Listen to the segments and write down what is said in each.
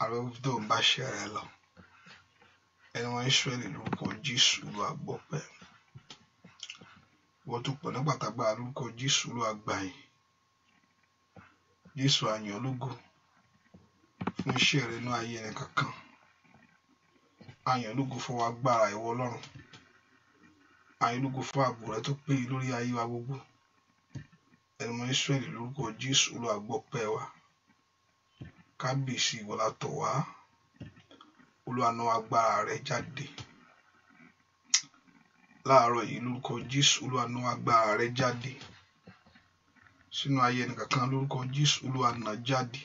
àrò tó ń bá ṣe rẹ lọ ẹni wọn Ísírẹ́lì lórúkọ Jésù Olúwa gbọpẹ́ wọ́n tó pọ̀ ní pàtàgbà lórúkọ Jésù Olúwa gbàyìn Jésù àyàn ológo fún iṣẹ́ rẹ nínú ayé ẹni kankan àyàn ológo fún wa agbára ìwọ Ọlọ́run àyàn ológo fún ààbò rẹ tó péye lórí ayé wa gbogbo ẹni wọn Ísírẹ́lì lórúkọ Jésù Olúwa gbọpẹ́ wa kábíyèsí ìwọ la tọ̀ wá Olúwa ná agbára rẹ jáde láàárọ̀ yìí lórúkọ Jésù Olúwa ná agbára rẹ jáde sínú ayé ẹni kankan lórúkọ Jésù Olúwa ná jáde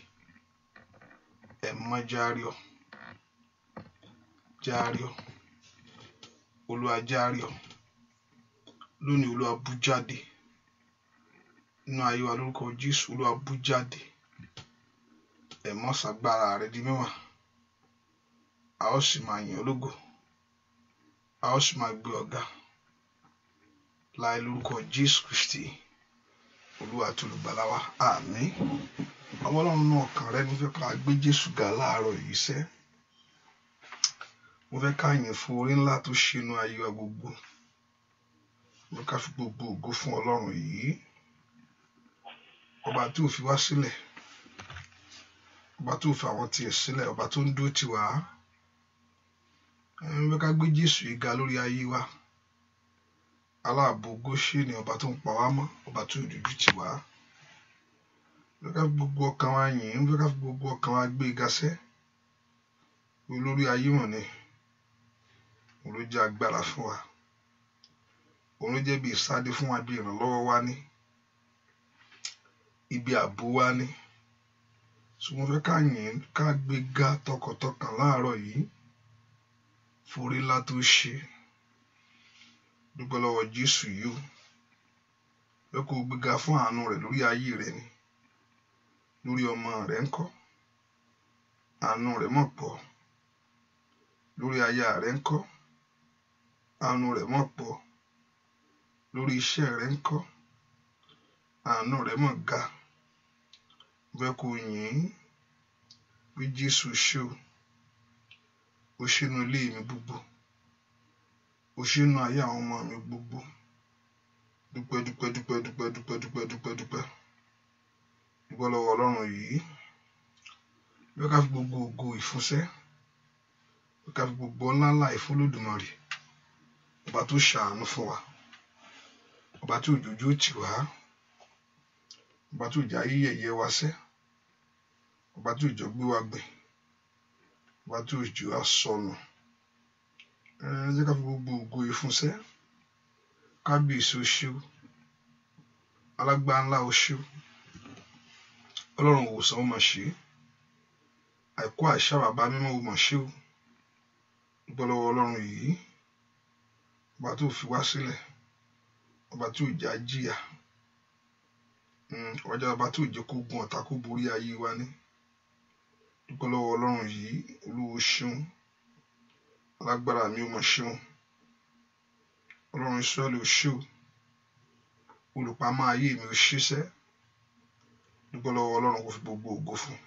ẹ̀mọ́ járíọ̀ Olúwa járíọ̀ lónìí Olúwa bú jáde nínú ayé wa lórúkọ Jésù Olúwa bú jáde ẹ̀mọ́ ṣàgbára rẹ di mímọ́ a ó sì máa yìn ológo a ó sì máa gbé ọ̀gá láì lórúkọ Jésù Kristi Olúwa àti olùgbàlà wa àmín ọmọ Ọlọ́run náà ọkàn rẹ mo fẹ́ ká gbé Jésù ga láàárọ̀ yìí sẹ́ mo fẹ́ ká yìn fún orí ńlá tó ṣe inú ayé wa gbogbo mo ká fi gbogbo ògo fún Ọlọ́run yìí ọba tí ò fi wá sílẹ̀ ọba tó fi àwọn tiẹ̀ sílẹ̀ ọba tó ń dúró tì wá mo fẹ́ ká gbé Jésù yìí ga lórí ayé wa aláàbò Góṣẹ́nì ọba tó ń pa wá mọ́ ọba tó dúdú tì wá mo fẹ́ ká fi gbogbo ọkàn wa yìn mo fẹ́ ká fi gbogbo ọkàn wa gbé ga sẹ́ olórí ayé wọn ni òun ló jẹ́ agbára fún wa òun ló jẹ́ bí ìsáde fún wa bí ìrànlọ́wọ́ wa ní ibi ààbò wa ní so mo fẹ́ ká yìn ká gbé ga tọkàntọkàn láàárọ̀ yìí forí ńlá tó ṣe dúpẹ́ lọ́wọ́ Jésù yìí ó kó gbéga fún àánú rẹ̀ lórí ayé rẹ̀ ni lórí ọmọ rẹ̀ ńkọ́ àánú rẹ̀ mọ̀ pọ̀ lórí aya rẹ̀ ńkọ́ àánú rẹ̀ mọ̀ pọ̀ lórí iṣẹ́ rẹ̀ ńkọ́ àánú rẹ̀ mọ̀ ga bẹ́ẹ̀ kó yìn bí Jésù ṣe ó ṣe inú ilé mi gbogbo ó ṣe inú ayé àwọn ọmọ mi gbogbo dúpẹ́ lọ́wọ́ Ọlọ́run yìí bẹ́ẹ̀ ká fi gbogbo ògo ìfúnṣẹ́ bẹ́ẹ̀ ká fi gbogbo ńláńlá ìfún Olódùmarè ọba tó ṣàánú fún wa ọba tí òjòjú tì wá ọba tí òjà yíyẹyẹ wa sẹ́ ọba tí òjò gbé wa gbìn ọba tí òjò wa sọnù jẹ́ ká fi gbogbo ògo ìfúnṣẹ́ kábíyèsí o ṣé o alágbára ńlá o ṣé o Ọlọ́run òwòsàn ó mà ṣe àìkú àìṣá bàbá mímọ́ ó mà ṣe o dúpẹ́ lọ́wọ́ Ọlọ́run yìí ọba tó fi wá sílẹ̀ ọba tí òjà jìyà ọba tí òjò kó gun ọ̀tá kó borí ayé wa ní dúpẹ́ lọ́wọ́ Ọlọ́run yìí Olúwa ṣeun alágbára mi ó mà ṣeun Ọlọ́run Ísírẹ́lì ó ṣé o olùpamọ́ ayé mi ó ṣiṣẹ́ dúpẹ́ lọ́wọ́ Ọlọ́run kó fi gbogbo ògo fún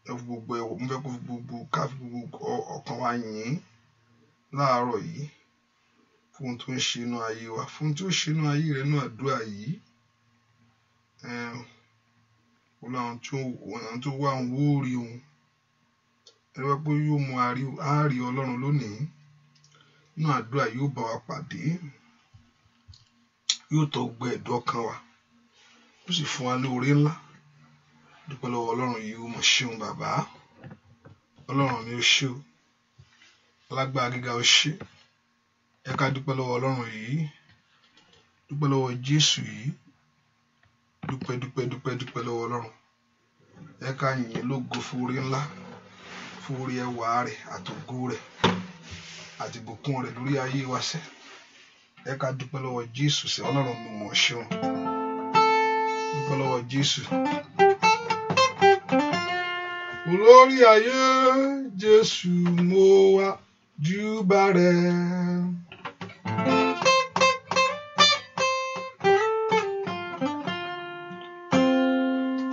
ẹ fi gbogbo ẹwọ mo fẹ́ kó fi gbogbo ká fi gbogbo ọkàn wa yìn láàárọ̀ yìí fún ohun tó ń ṣe inú ayé wa fún ohun tó ń ṣe inú ayé rẹ náà àdúrà yìí àwọn tó wá ń wó rí òun ẹ wá pé yóò mú àárí Ọlọ́run lónìí inú àdúrà yóò bá wa pàdé yóò tọ́ gbẹ ẹ̀dọ̀ ọkàn wa ó sì fún wa ní oore ńlá dúpẹ́ lọ́wọ́ Ọlọ́run yìí ó mọ̀ ṣeun bàbá Ọlọ́run mi ó ṣé o alágbára gíga ó ṣé ẹ ká dúpẹ́ lọ́wọ́ Ọlọ́run yìí dúpẹ́ lọ́wọ́ Jésù yìí dúpẹ́ lọ́wọ́ Ọlọ́run ẹ ká yìn lógo fún oore ńlá fún oore ẹwà rẹ̀ àtògo rẹ̀ àti ìbùkún rẹ̀ lórí ayé wa sẹ́ ẹ ká dúpẹ́ lọ́wọ́ Jésù sẹ́ Ọlọ́run mo mọ̀ ṣeun dúpẹ́ lọ́wọ́ Jésù olórí ayé Jésù mo wá júbà rẹ̀.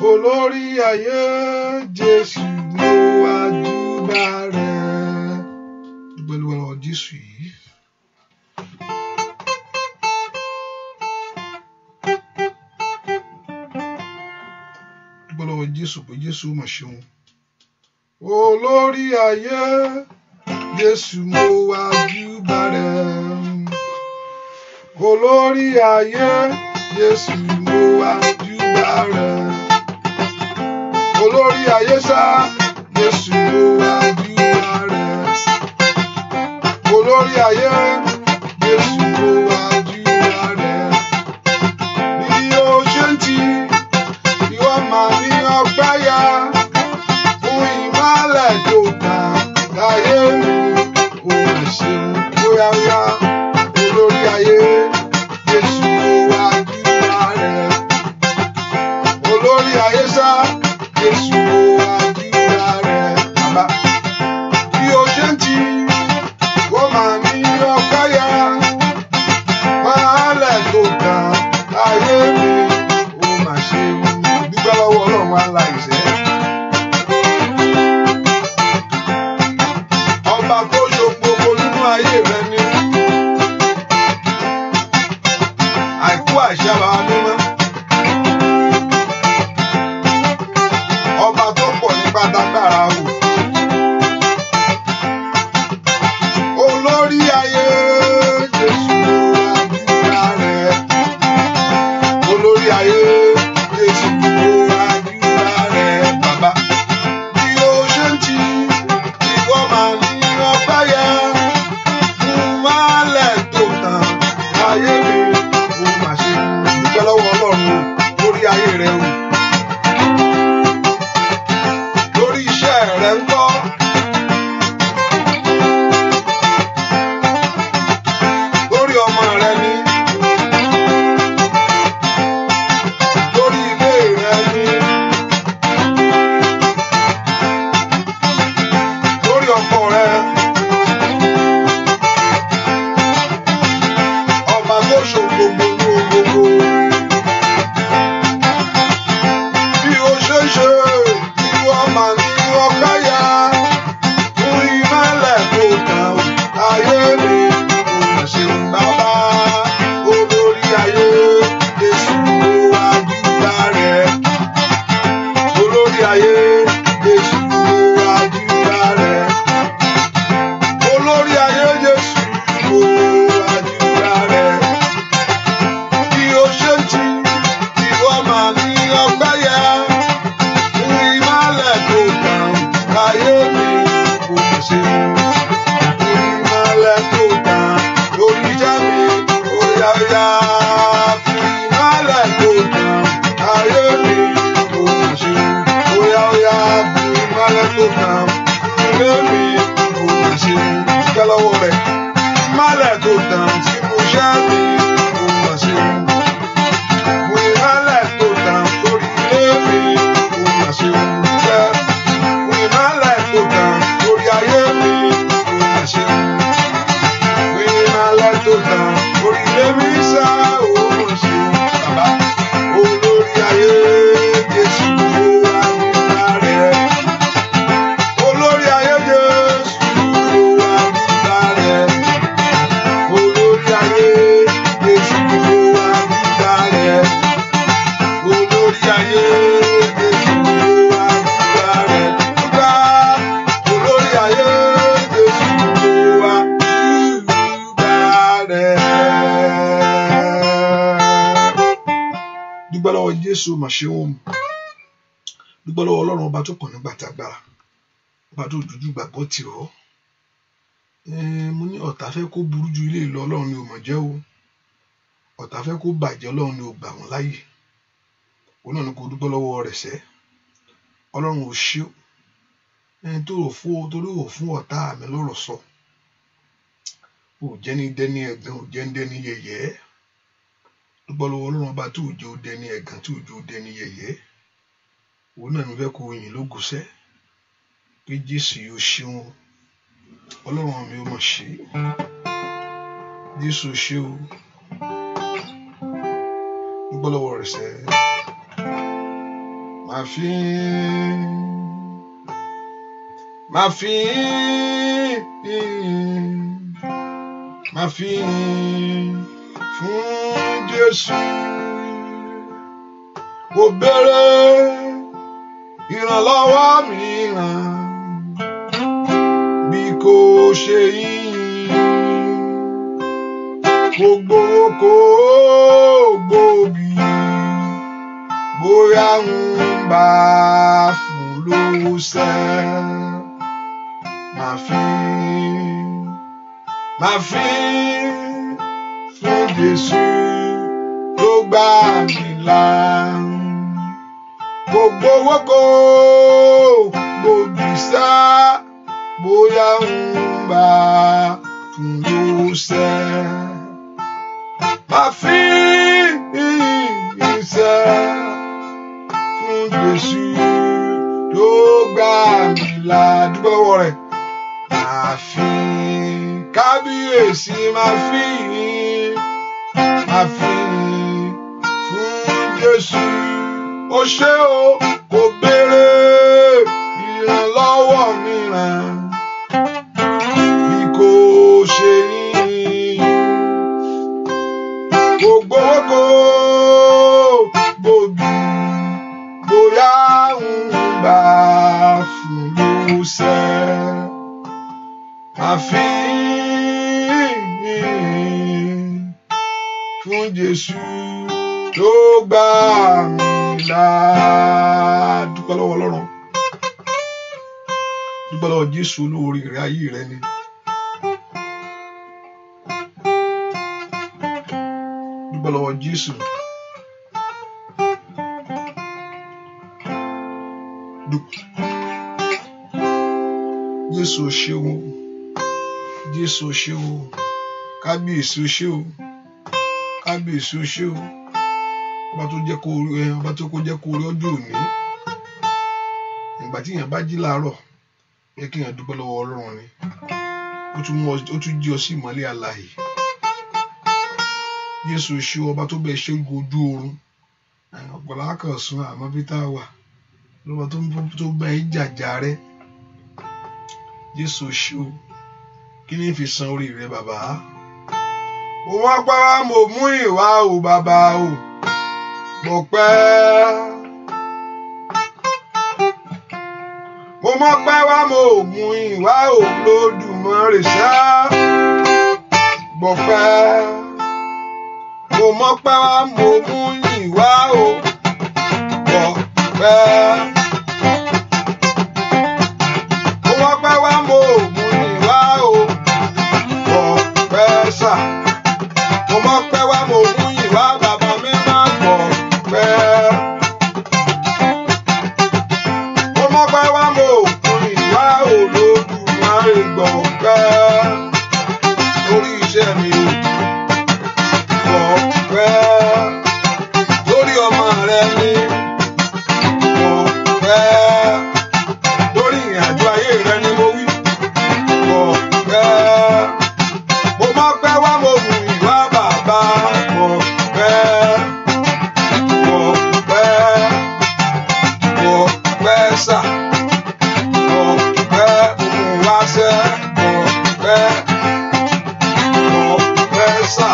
Olórí ayé Jésù mo wá Jésù yìí. Dúpẹ́ lọ́wọ́ Jésù pé Jésù mà ṣeun. Olórí ayé, Jésù mo wá júbà rẹ̀. Olórí ayé, Jésù mo wá júbà rẹ̀. Olórí ayé sá, Jésù mo wá júbà rẹ̀. Olórí ayé, Jésù mo wá júbà rẹ̀. Bí o ṣe ń tì, ìwọ máa ní ọpẹ́ yá. Fún ìmọ́lẹ̀ tó tàn láyé mi, ó mà ṣeun. Bóyá yá, olórí ayé, Jésù mo wá júbà rẹ̀. Olórí ayé sá, Jésù mo wá júbà rẹ̀. Bàbá, bí o ṣe ń tì, ó máa ní ọpẹ́ yá. Ìmọ́lẹ̀ tó tàn láyé mi, ó mà ṣeun. Dúpẹ́ lọ́wọ́ Ọlọ́run aláìṣẹ̀. Ọba tó ṣògbogbo nínú ayé rẹ ni. Àìkú àìṣẹ́ bàbá mímọ́. Ọba tó pọ̀ ní pátákára wò. Olórí ayé, Jésù mo wá júbà rẹ̀. Olórí ayé, Jésù mo wá júbà rẹ̀. Bàbá, bí o ṣe ń tì, ìwọ máa ní ọpẹ́ yẹ. Fún ìmọ́lẹ̀ tó tàn láyé mi, ó mà ṣeun. Dúpẹ́ lọ́wọ́ Ọlọ́run o, lórí ayé rẹ o. Lórí iṣẹ́ rẹ ń kọ́. Lórí ọmọ rẹ ni. Lórí ilé rẹ ni. Lórí ọkọ rẹ. Ọba tó ṣògbogbo ní ohun gbogbo. Bí o ṣe ń ṣe, ìwọ máa ní ọpẹ́ yá. Fún ìmọ́lẹ̀ tó tàn láyé mi, ó mà ṣeun. Bàbá, olórí ayé, Jésù mo wá júbà rẹ̀. Olórí ayé, Jésù mo wá júbà rẹ̀. Olórí ayé, Jésù mo wá júbà rẹ̀. Bí o ṣe ń tì, ìwọ máa ní ọpẹ́ yá. Fún ìmọ́lẹ̀ tó tàn láyé mi, ó mà ṣeun. Fún ìmọ́lẹ̀ tó tàn lórí iṣẹ́ mi, ó yá yá. Fún ìmọ́lẹ̀ tó tàn láyé mi, ó mà ṣeun. Ó yá yá. Fún ìmọ́lẹ̀ tó tàn ilé mi, ó mà ṣeun. Dúpẹ́ lọ́wọ́ rẹ̀. Ìmọ́lẹ̀ tó tàn sínú iṣẹ́ mi, ó mà ṣeun. Fún ìmọ́lẹ̀ tó tàn lórí ilé mi, ó mà ṣeun. Dúpẹ́. Fún ìmọ́lẹ̀ tó tàn lórí ayé mi, ó mà ṣeun. Fún ìmọ́lẹ̀ tó tàn lórí ilé mi sá, ó mà ṣeun. Bàbá, olórí ayé, Jésù mo wá júbà rẹ̀. Olórí ayé, Jésù mo wá júbà rẹ̀. Olórí ayé, Jésù mo wá júbà rẹ̀. Olórí ayé, Jésù mo wá júbà rẹ̀. Dúpẹ́. Olórí ayé, Jésù mo wá júbà rẹ̀. Dúpẹ́ lọ́wọ́ Jésù mà ṣeun. Dúpẹ́ lọ́wọ́ Ọlọ́run ọba tó pọ̀ nígbà tágbára. Ọba tó dúdú gbàgbọ́ tì ọ́. Mo ní ọ̀tá fẹ́ kó burú ju ilé lọ, Ọlọ́run ni ò mọ̀ jẹ́ o. Ọ̀tá fẹ́ kó bàjẹ́, Ọlọ́run ni ò gbà wọ́n láyè. Òun náà ni kò dúpẹ́ lọ́wọ́ rẹ̀ sẹ́. Ọlọ́run ò ṣe o. Torí ò fún ọ̀tá mi lọ́rọ̀ sọ. Ò jẹ́ ní dẹ́ni ẹ̀gàn, ò jẹ́ ní dẹ́ni yẹ̀yẹ́. Dúpẹ́ lọ́wọ́ Ọlọ́run ọba tó jẹ́ ó dẹ́ni ẹ̀gàn, tó jẹ́ ó dẹ́ni yẹ̀yẹ́. Òun náà ni fẹ́ kó yìn lógo sẹ́. Pé Jésù yóò ṣeun. Ọlọ́run mi ò mọ̀ ṣe. Jésù ṣe o. Dúpẹ́ lọ́wọ́ rẹ̀ sẹ́. Máa fi máa fi yìn fún Jésù. Kò béèrè ìrànlọ́wọ́ mìíràn bí kò ṣe yìn. Kò gbowó kò gbòbí bóyá ń bá fún lówó sẹ́. Máa fi fún Jésù tó gbà mí là. Kò gbowó kò gbòbí sá bóyá ń bá fún lówó sẹ́. Máa fi ìṣẹ́ fún Jésù tó gbà mí là. Dúpẹ́ lọ́wọ́ rẹ̀. Máa fi kábíyèsí máa fi fún Jésù. Ó ṣé o, kò béèrè ìrànlọ́wọ́ mìíràn bí kò ṣe yìn. Kò gbowó kò gbòbí bóyá ń bá fún lówó sẹ́. Máa fi fún Jésù tó gbà mí là. Dúpẹ́ lọ́wọ́ Ọlọ́run. Dúpẹ́ lọ́wọ́ Jésù olóore rẹ̀ ayé rẹ̀ ni. Dúpẹ́ lọ́wọ́ Jésù. Jésù ṣé o. Jésù ṣé o. Kábíyèsí ṣé o. Kábíyèsí ṣé o. Ọba tó jẹ́ kó rí ọjọ́ òní. Ìgbà tí èèyàn bá jí láàárọ̀ yẹ kí èèyàn dúpẹ́ lọ́wọ́ Ọlọ́run ni. Ó tún jí ọ sí ìmọ́lẹ̀ alààyè. Jésù ṣé o. Ọba tó bẹ̀ ṣe ojú oorun. Ọ̀pọ̀lọpọ̀ akọ̀sùn àmọ́ bí tá a wà. Lọ́wọ́ tó bẹ̀ ń jàjà rẹ. Jésù ṣé o. Kí ni fi san orí rẹ bàbá? Mo wá pàwá mo mú ìwà o bàbá o. Mo pẹ́. Mo mọ̀ pé wá mo mú ìwà o Olódùmarè ṣá. Mo pẹ́. Mo mọ̀ pé wá mo mú ìwà o. Mo pẹ́. Mo mọ̀ pé wá mo mú ìwà o. Mo pẹ́ sà. Mo mọ̀ pé wá mo mú ìwà bàbá mi máa pọ̀ pẹ́. Mo mọ̀ pé wá mo mú ìwà Olódùmarè gbọ̀ pẹ́. Lórí iṣẹ́ mi o gbọ̀ pẹ́. Lórí ọmọ rẹ ni gbọ̀ pẹ́. Lórí ìrìnàjò ayé rẹ ni mo wí gbọ̀ pẹ́. Mo mọ̀ pé wá mo mú ìwà bàbá gbọ̀ pẹ́. Gbọ̀ pẹ́. Gbọ̀ pẹ́ sà. Gbọ̀ pẹ́ mo mú wá sẹ́. Gbọ̀ pẹ́. Gbọ̀ pẹ́ sà.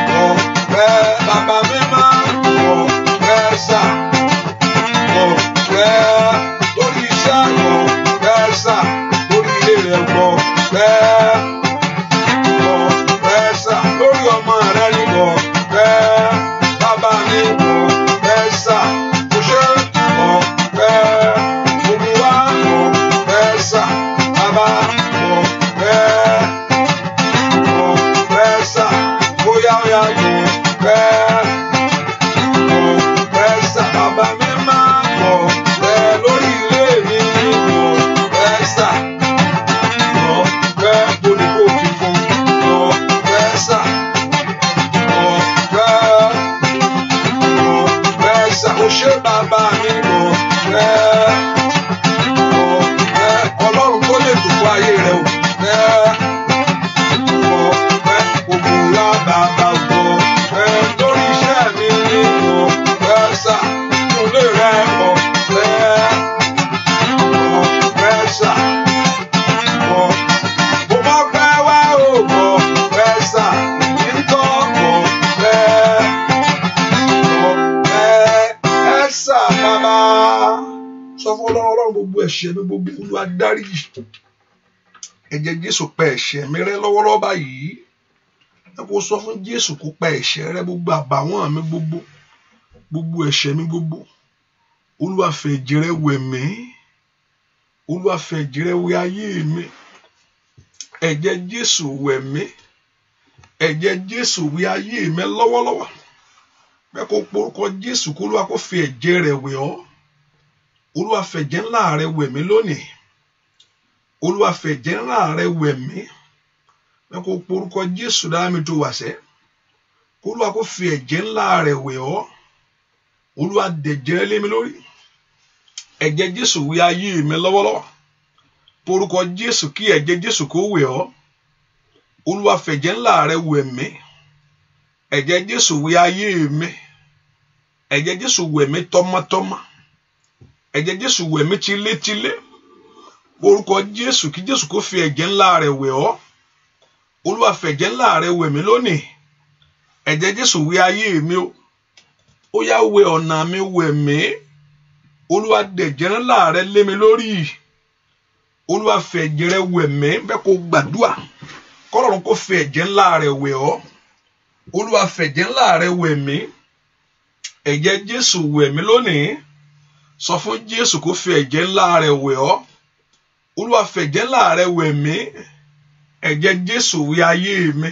Gbọ̀ pẹ́ bàbá mi máa gbọ̀ pẹ́ sà. Gbọ̀ pẹ́ lórí iṣẹ́ gbọ̀ pẹ́ sà. Lórí ilé rẹ̀ gbọ̀ pẹ́. Gbọ̀ pẹ́ sà. Lórí ọmọ rẹ̀ ní gbọ̀ pẹ́. Bàbá mi gbọ̀ pẹ́ sà. Mo ṣe gbọ̀ pẹ́. Mo mú wá gbọ̀ pẹ́ sà. Bàbá gbọ̀ pẹ́. Gbọ̀ pẹ́ sà. Bóyá gbọ̀ pẹ́. Gbọ̀ pẹ́ sà. Bàbá mi máa gbọ̀ pẹ́. Lórí ilé mi gbọ̀ pẹ́ sà. Gbọ̀ pẹ́. Mo ní kó Ọlọ́run gbogbo ẹ̀ṣẹ̀ mi gbogbo Olúwa dáríjì. Ẹ̀jẹ̀ Jésù pa ẹ̀ṣẹ̀ mi rẹ́ lọ́wọ́lọ́wọ́ báyìí. Ẹ kò sọ fún Jésù kó pa ẹ̀ṣẹ̀ rẹ́ gbogbo àbàwọ́n mi gbogbo ẹ̀ṣẹ̀ mi gbogbo. Olúwa fi ẹ̀jẹ̀ rẹ̀ wẹ̀ mí. Olúwa fi ẹ̀jẹ̀ rẹ̀ wẹ̀ ayé mi. Ẹ̀jẹ̀ Jésù wẹ̀ mí. Ẹ̀jẹ̀ Jésù wẹ̀ ayé mi lọ́wọ́lọ́wọ́. Ẹ kò porúkọ Jésù kó Olúwa kó fi ẹ̀jẹ̀ rẹ̀ wẹ̀ ọ́. Olúwa fi ẹ̀jẹ̀ ńlá rẹ̀ wẹ̀ mí lónìí. Olúwa fi ẹ̀jẹ̀ ńlá rẹ̀ wẹ̀ mí. Ẹ kò porúkọ Jésù dára mi tó wà sẹ́. Olúwa kó fi ẹ̀jẹ̀ ńlá rẹ̀ wẹ̀ ọ́. Olúwa dẹ̀jẹ̀ lé mi lórí. Ẹ̀jẹ̀ Jésù wẹ̀ ayé mi lọ́wọ́lọ́wọ́. Porúkọ Jésù kí ẹ̀jẹ̀ Jésù kó wẹ̀ ọ́. Olúwa fi ẹ̀jẹ̀ ńlá rẹ̀ wẹ̀ mí. Ẹ̀jẹ̀ Jésù wẹ̀ ayé mi. Ẹ̀jẹ̀ Jésù wẹ̀ mí tọmọtọmọ. Ẹ̀jẹ̀ Jésù wẹ̀ mí tilétilé. Porúkọ Jésù kí Jésù kó fi ẹ̀jẹ̀ ńlá rẹ̀ wẹ̀ ọ́. Olúwa fi ẹ̀jẹ̀ ńlá rẹ̀ wẹ̀ mí lónìí. Ẹ̀jẹ̀ Jésù wẹ̀ ayé mi o. Ó yá wẹ̀ ọ̀nà mi wẹ̀ mí. Olúwa dẹ̀jẹ̀ ńlá rẹ̀ lé mi lórí. Olúwa fi ẹ̀jẹ̀ rẹ̀ wẹ̀ mí. Bẹ́ẹ̀ kó gbàdúrà kọ́lọ́run kó fi ẹ̀jẹ̀ ńlá rẹ̀ wẹ̀ ọ́. Olúwa fi ẹ̀jẹ̀ ńlá rẹ̀ wẹ̀ mí. Ẹ̀jẹ̀ Jésù wẹ̀ mí lónìí. Sọ fún Jésù kó fi ẹ̀jẹ̀ ńlá rẹ̀ wẹ̀ ọ́. Olúwa fi ẹ̀jẹ̀ ńlá rẹ̀ wẹ̀ mí. Ẹ̀jẹ̀ Jésù wẹ̀ ayé mi.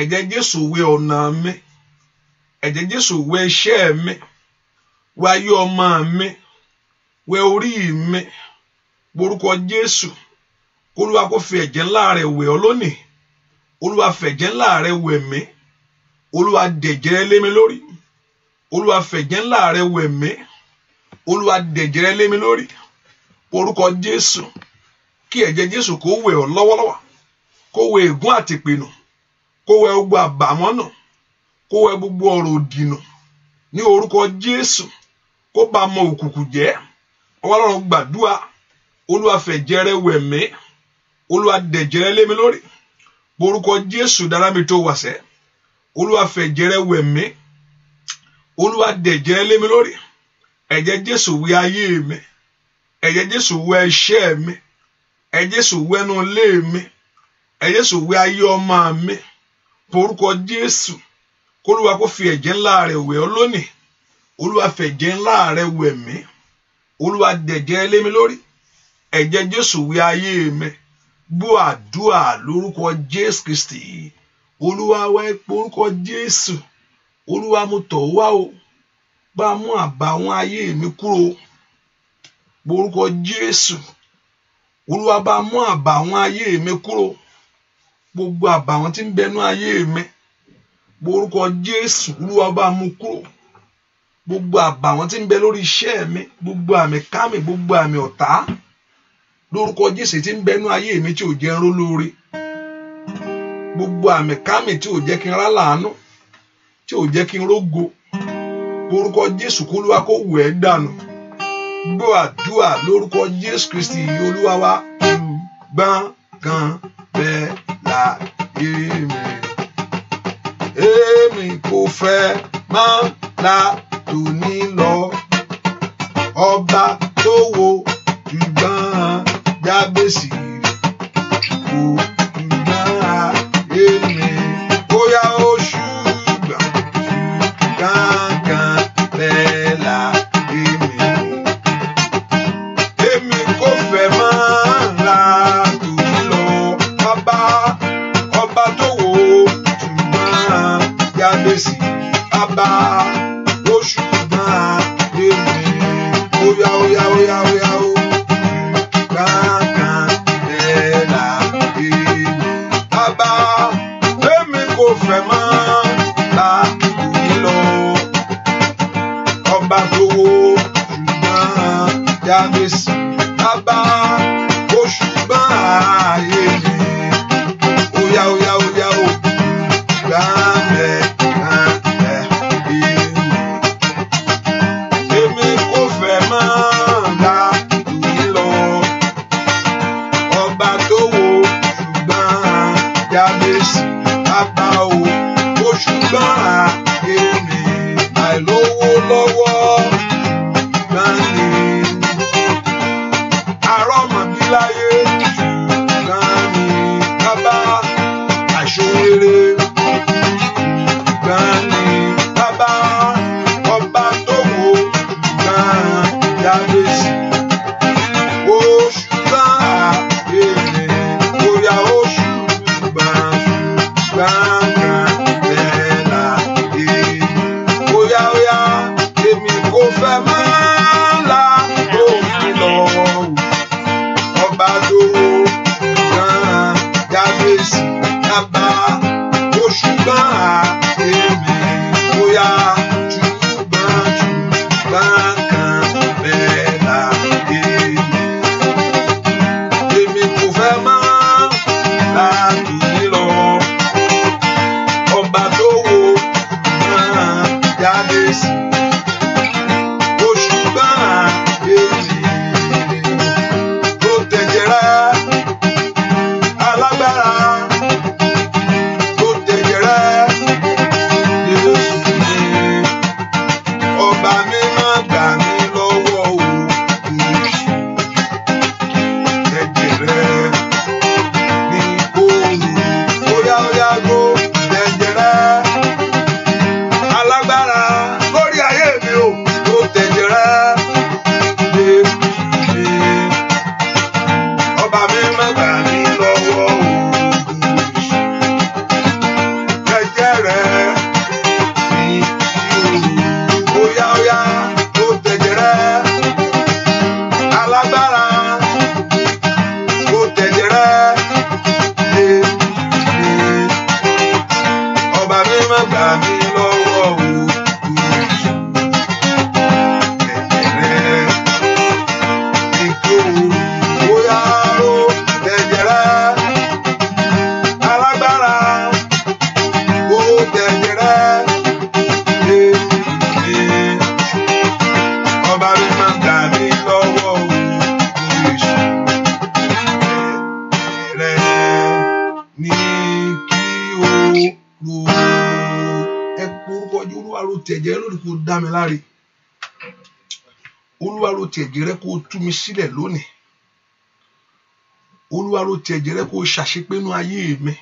Ẹ̀jẹ̀ Jésù wẹ̀ ọ̀nà mi. Ẹ̀jẹ̀ Jésù wẹ̀ iṣẹ́ mi. Wẹ̀ ayé ọmọ mi. Wẹ̀ orí mi. Borúkọ Jésù. Olúwa kó fi ẹ̀jẹ̀ ńlá rẹ̀ wẹ̀ ọ́ lónìí. Olúwa fi ẹ̀jẹ̀ ńlá rẹ̀ wẹ̀ mí. Olúwa dẹ̀jẹ̀ lé mi lórí. Olúwa fi ẹ̀jẹ̀ ńlá rẹ̀ wẹ̀ mí. Olúwa dẹ̀jẹ̀ lé mi lórí. Orúkọ Jésù. Kí ẹ̀jẹ̀ Jésù kó wẹ̀ ọ́ lọ́wọ́lọ́wọ́. Kó wẹ̀ ègún àti ìpinnu. Kó wẹ̀ gbogbo àbàmọ́nù. Kó wẹ̀ gbogbo ọ̀rọ̀ òdì nù. Ní orúkọ Jésù. Kó bá mọ òkùnkùn jẹ́. Ọlọ́run gbàdúrà. Olúwa fi ẹ̀jẹ̀ rẹ̀ wẹ̀ mí. Olúwa dẹ̀jẹ̀ lé mi lórí. Orúkọ Jésù dára mi tó wà sẹ́. Olúwa fi ẹ̀jẹ̀ rẹ̀ wẹ̀ mí. Olúwa dẹ̀jẹ̀ lé mi lórí. Ẹ̀jẹ̀ Jésù wẹ̀ ayé mi. Ẹ̀jẹ̀ Jésù wẹ̀ iṣẹ́ mi. Ẹ̀jẹ̀ Jésù wẹ̀ inú ilé mi. Ẹ̀jẹ̀ Jésù wẹ̀ ayé ọmọ mi. Orúkọ Jésù. Olúwa kó fi ẹ̀jẹ̀ ńlá rẹ̀ wẹ̀ ọ́ lónìí. Olúwa fi ẹ̀jẹ̀ ńlá rẹ̀ wẹ̀ mí. Olúwa dẹ̀jẹ̀ lé mi lórí. Ẹ̀jẹ̀ Jésù wẹ̀ ayé mi. Gbọ́ àdúrà lórúkọ Jésù Kristi. Olúwa wá orúkọ Jésù. Olúwa mo tọ̀ wá o. Bá mú àbàwọ́n ayé mi kúrò. Orúkọ Jésù. Olúwa bá mú àbàwọ́n ayé mi kúrò. Gbogbo àbàwọ́n tí ń bẹnu ayé mi. Orúkọ Jésù. Olúwa bá mú kúrò. Gbogbo àbàwọ́n tí ń bẹ lórí iṣẹ́ mi. Gbogbo àmì kámi. Gbogbo àmì ọ̀tá. Lórúkọ Jésù tí ń bẹnu ayé mi tí ò jẹ́ ń ró lóore. Gbogbo àmì kámi tí ò jẹ́ kí n rá láàánú. Tí ò jẹ́ kí n rógo. Lórúkọ Jésù kó Olúwa kó wẹ̀ ẹ́ dànù. Gbọ́ àdúrà lórúkọ Jésù Kristi Olúwa wa. Gbọ̀ngàn bẹ́ẹ̀ láyé mi. Èmi kò fẹ́ máa la tòní lọ. Ọba tó wo ṣùgbọ́n Jábésì kò ṣùgbọ́n èmi. Bóyá ó ṣùgbọ́n gángan bẹ́ẹ̀ láyé mi. Èmi kò fẹ́ máa la tòní lọ. Ọba tó wo ṣùgbọ́n Jábésì. Bàbá ó ṣùgbọ́n èmi. Óyá óyá óyá óyá ó. Gángan bẹ́ẹ̀ láyé mi. Bàbá èmi kò fẹ́ máa la tòní lọ. Ọba tó wo ṣùgbọ́n Jábésì. Bàbá ó ṣùgbọ́n ayé mi. Óyá óyá óyá ó. Gángan èmi kò fẹ́ máa la tòní lọ. Ọba tó wo ṣùgbọ́n Jábésì. Bàbá o ó ṣùgbọ́n èmi. Àìlówó lọ́wọ́ gbani. kó dá mi láre. Olúwa ro ti ẹ̀jẹ̀ rẹ kó tú mi sílẹ̀ lónìí. Olúwa ro ti ẹ̀jẹ̀ rẹ kó ṣàṣepé nínú ayé mi.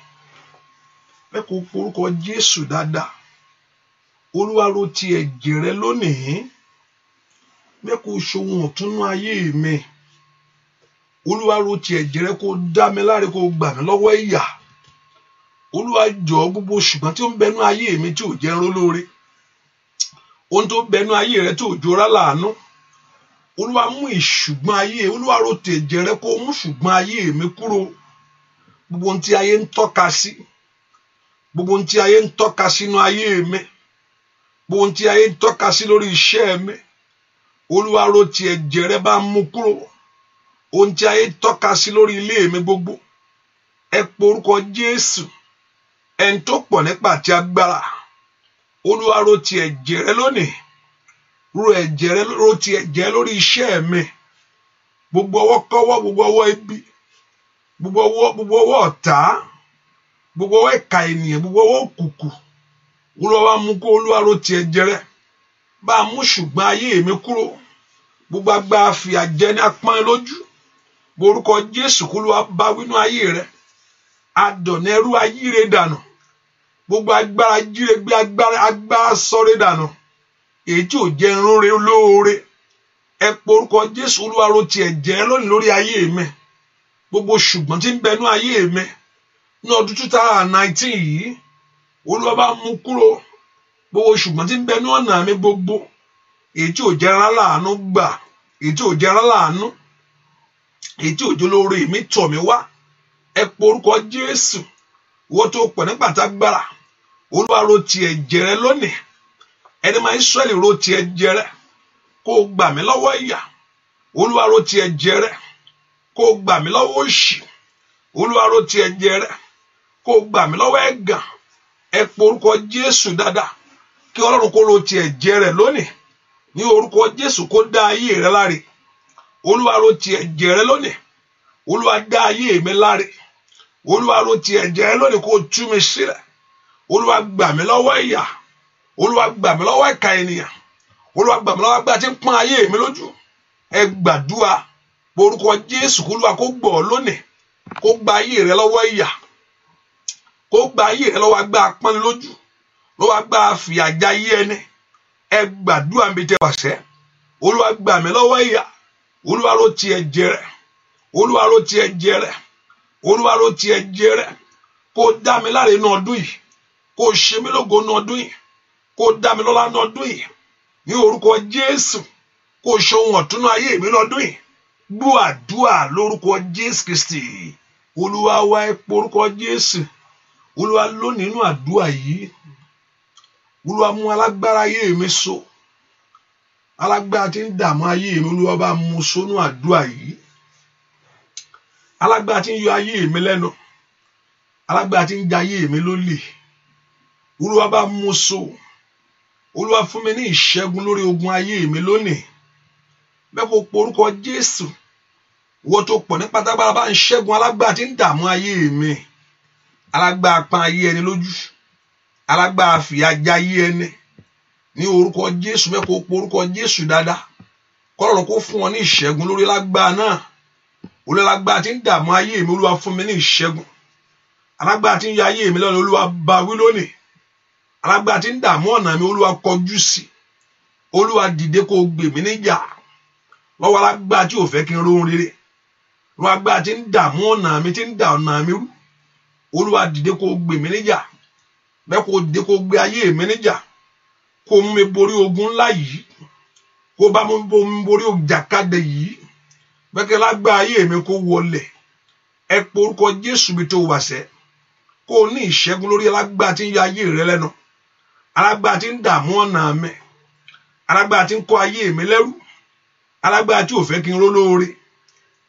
Bẹ́ẹ̀ kó porúkọ Jésù dáadáa. Olúwa ro ti ẹ̀jẹ̀ rẹ lónìí. Bẹ́ẹ̀ kó ṣohun ọ̀tun nínú ayé mi. Olúwa ro ti ẹ̀jẹ̀ rẹ kó dá mi láre kó gbà mí lọ́wọ́ ìyà. Olúwa jọ̀ọ́ gbogbo ṣùgbọ́n tí ó ń bẹnu ayé mi tí ò jẹ́ n rólóore. Ohun tó bẹnu ayé rẹ tí ò jọra láàánú. Olúwa mú ìṣùgbọ́n ayé. Olúwa ro ti ẹ̀jẹ̀ rẹ kó mú ṣùgbọ́n ayé mi kúrò. Gbogbo ohun tí ayé ń tọ́ka sí. Gbogbo ohun tí ayé ń tọ́ka sínú ayé mi. Gbogbo ohun tí ayé ń tọ́ka sí lórí iṣẹ́ mi. Olúwa ro ti ẹ̀jẹ̀ rẹ bá mú kúrò. Ohun tí ayé ń tọ́ka sí lórí ilé mi gbogbo. Ẹ porúkọ Jésù. Ẹni tó pọ̀ nípa àti agbára. Olúwa ro ti ẹ̀jẹ̀ rẹ lónìí. Ro ti ẹ̀jẹ̀ lórí iṣẹ́ mi. Gbogbo ọwọ́ kọ́wọ́, gbogbo ọwọ́ ibi. Gbogbo ọwọ́ ọ̀tá. Gbogbo ọwọ́ ìkà ènìyàn, gbogbo ọwọ́ òkùnkùn. Olúwa mú kó Olúwa ro ti ẹ̀jẹ̀ rẹ. Bá mú ṣùgbọ́n ayé mi kúrò. Gbogbo agbára fìyà jẹ ní apọ́n lójú. Borúkọ Jésù kó Olúwa bá wínú ayé rẹ. Adọ̀nà ẹrú ayíre dànù. Gbogbo agbára jíre gbé agbára sọ́ré dànù. Èyí tí ò jẹ́ nróre lóore. Ẹ porúkọ Jésù. Olúwa ro ti ẹ̀jẹ̀ lónìí lórí ayé mi. Gbogbo ṣùgbọ́n tí ń bẹnu ayé mi ní ọdún 2019 yìí. Olúwa bá mú kúrò. Gbogbo ṣùgbọ́n tí ń bẹnu ọ̀nà mi gbogbo. Èyí tí ò jẹ́ rárá láàánú gbà. Èyí tí ò jẹ́ rárá láàánú. Èyí tí ò jẹ́ lóore mi tọ̀ mí wá. Ẹ porúkọ Jésù. Wọ́n tó pọ̀ nígbà tágbára. Olúwa ro ti ẹ̀jẹ̀ rẹ lónìí. Ẹni máa Ísírẹ́lì ro ti ẹ̀jẹ̀ rẹ kó gbà mí lọ́wọ́ ìyà. Olúwa ro ti ẹ̀jẹ̀ rẹ kó gbà mí lọ́wọ́ òṣì. Olúwa ro ti ẹ̀jẹ̀ rẹ kó gbà mí lọ́wọ́ ẹ̀gàn. Ẹ porúkọ Jésù dáadáa. Kí Ọlọ́run kó ro ti ẹ̀jẹ̀ rẹ lónìí. Ní orúkọ Jésù kó dá ayé rẹ láre. Olúwa ro ti ẹ̀jẹ̀ rẹ lónìí. Olúwa dá ayé mi láre. Olúwa ro ti ẹ̀jẹ̀ rẹ lónìí kó tú mi sílẹ̀. Olúwa gbà mí lọ́wọ́ ìyà. Olúwa gbà mí lọ́wọ́ ìkà ènìyàn. Olúwa gbà mí lọ́wọ́ agbára tí ń pọ́n ayé mi lójú. Ẹ gbàdúrà. Orúkọ Jésù kó Olúwa kó gbọ́ ọ lónìí. Kó gba ayé rẹ lọ́wọ́ ìyà. Kó gba ayé rẹ lọ́wọ́ agbára pọ́nni lójú. Lọ́wọ́ agbára fìyà jẹ ayé ẹni. Ẹ gbàdúrà mi tẹ́ wá sẹ́. Olúwa gbà mí lọ́wọ́ ìyà. Olúwa ro ti ẹ̀jẹ̀ rẹ. Olúwa ro ti ẹ̀jẹ̀ rẹ. Olúwa ro ti ẹ̀jẹ̀ rẹ. Kó dá mi láre ní ọdún yìí. Kó ṣe mí lógo ní ọdún yìí. Kó dá mi lọ́lá ní ọdún yìí. Ní orúkọ Jésù. Kó ṣe ohun ọ̀tun ní ayé mi ní ọdún yìí. Gbọ́ àdúrà lórúkọ Jésù Kristi. Olúwa wá ẹ porúkọ Jésù. Olúwa lónìí nínú àdúrà yìí. Olúwa mú alágbára ayé mi so. Alágbára tí ń dààmú ayé mi. Olúwa bá mú sónú àdúrà yìí. Alágbára tí ń yọ ayé mi lẹ́nu. Alágbára tí ń jẹ ayé mi lólè. Olúwa bá mú so. Olúwa fún mi ní ìṣẹ́gun lórí ogun ayé mi lónìí. Bẹ́ẹ̀ kó porúkọ Jésù. Wọ́n tó pọ̀ ní pátápátá bá ń ṣẹ́gun alágbára tí ń dààmú ayé mi. Alágbára pọ́n ayé ẹni lójú. Alágbára fìyà jẹ ayé ẹni. Ní orúkọ Jésù bẹ́ẹ̀ kó porúkọ Jésù dáadáa. Kọ́lọ́run kó fún wọn ní ìṣẹ́gun lórí alágbára náà. Alágbára tí ń dààmú ayé mi. Olúwa fún mi ní ìṣẹ́gun. Alágbára tí ń yọ ayé mi lọ́nà. Olúwa bá wí lónìí. Alágbára tí ń dààmú ọ̀nà mi. Olúwa kọjú sí. Olúwa dìde kó gbè mí níjà. Lọ́wọ́ alágbára tí ò fẹ́ kí n rohun rere. Lọ́wọ́ alágbára tí ń dààmú ọ̀nà mi tí ń dà ọ̀nà mi rú. Olúwa dìde kó gbè mí níjà. Bẹ́ẹ̀ kó dìde kó gbé ayé mi níjà. Kó mú mi borí ogun ńlá yìí. Kó bá mú mi borí òjàkadì yìí. Bẹ́ẹ̀ kí alágbára ayé mi kó wọlẹ̀. Ẹ porúkọ Jésù bí tó wà sẹ́. Kó ní ìṣẹ́gun lórí alágbára tí ń yọ ayé rẹ lẹ́nu. Alágbára tí ń dààmú ọ̀nà mi. Alágbára tí ń kó ayé mi lẹ́rú. Alágbára tí ò fẹ́ kí n rólóore.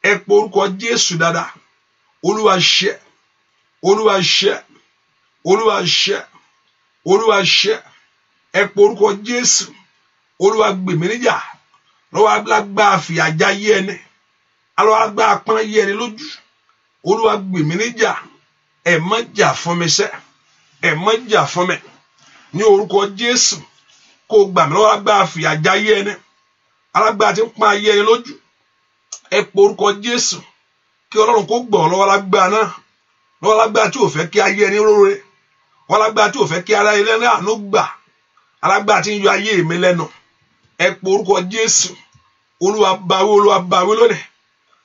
Ẹ porúkọ Jésù dáadáa. Olúwa ṣẹ́. Olúwa ṣẹ́. Olúwa ṣẹ́. Olúwa ṣẹ́. Ẹ porúkọ Jésù. Olúwa gbè mí níjà. Lọ́wọ́ alágbára fìyà jẹ ayé ẹni. Lọ́wọ́ alágbára pọ́n ayé ẹni lójú. Olúwa gbè mí níjà. Ẹ má jà fún mi sẹ́. Ẹ má jà fún mi. Ní orúkọ Jésù. kó gbà mí lọ́wọ́ alágbára fìyà jẹ ayé ẹni, alágbára tí ń pọ́n ayé ẹni lójú. Ẹ pe orúkọ Jésù kí Ọlọ́run kó gbọ́ lọ́wọ́ alágbára náà, lọ́wọ́ alágbára tí ò fẹ́ kí ayé ẹni róore, lọ́wọ́ alágbára tí ò fẹ́ kí ara ẹni lẹ́nu àánú gbà, alágbára tí ń yọ ayé mi lẹ́nu. Ẹ pe orúkọ Jésù. Olúwa báwí lónìí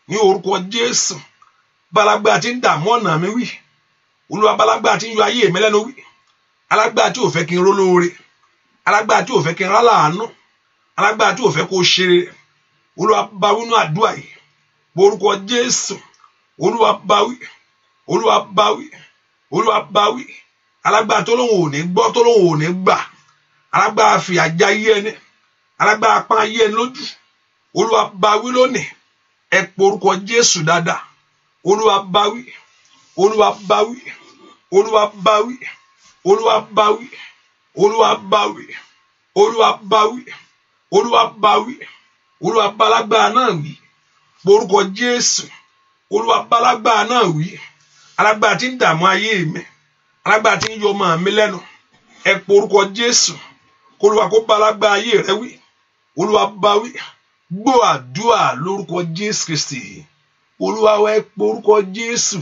ní orúkọ Jésù. Bálágbára tí ń dààmú ọ̀nà mi wí, Olúwa bálágbára tí ń yọ ayé mi lẹ́nu wí, alágbára tí ò fẹ́ kí n rólóore, alágbára tí ò fẹ́ kí n ráláàánú, alágbára tí ò fẹ́ kó ṣe rere, Olúwa báwí nínú àdúrà yìí orúkọ Jésù. Olúwa báwí, Olúwa báwí, Olúwa báwí. Alágbára tó lóhùn ò ní gbọ́, tó lóhùn ò ní gbà, alágbára fìyà jẹ ayé ẹni, alágbára pọ́n ayé ẹni lójú. Olúwa báwí lónìí. Ẹ pe orúkọ Jésù dáadáa. Olúwa báwí, Olúwa báwí, Olúwa báwí, Olúwa báwí, Olúwa báwí, Olúwa báwí, Olúwa báwí. Olúwa bálágbára náà wí orúkọ Jésù. Olúwa bálágbára náà wí, alágbára tí ń dààmú ayé mi, alágbára tí ń yọ ọmọ mi lẹ́nu. Ẹ pe orúkọ Jésù. Olúwa kó bálágbára ayé rẹ wí. Olúwa báwí. Gbọ́ àdúrà lórúkọ Jésù Kristi. Olúwa wá ẹ pe orúkọ Jésù.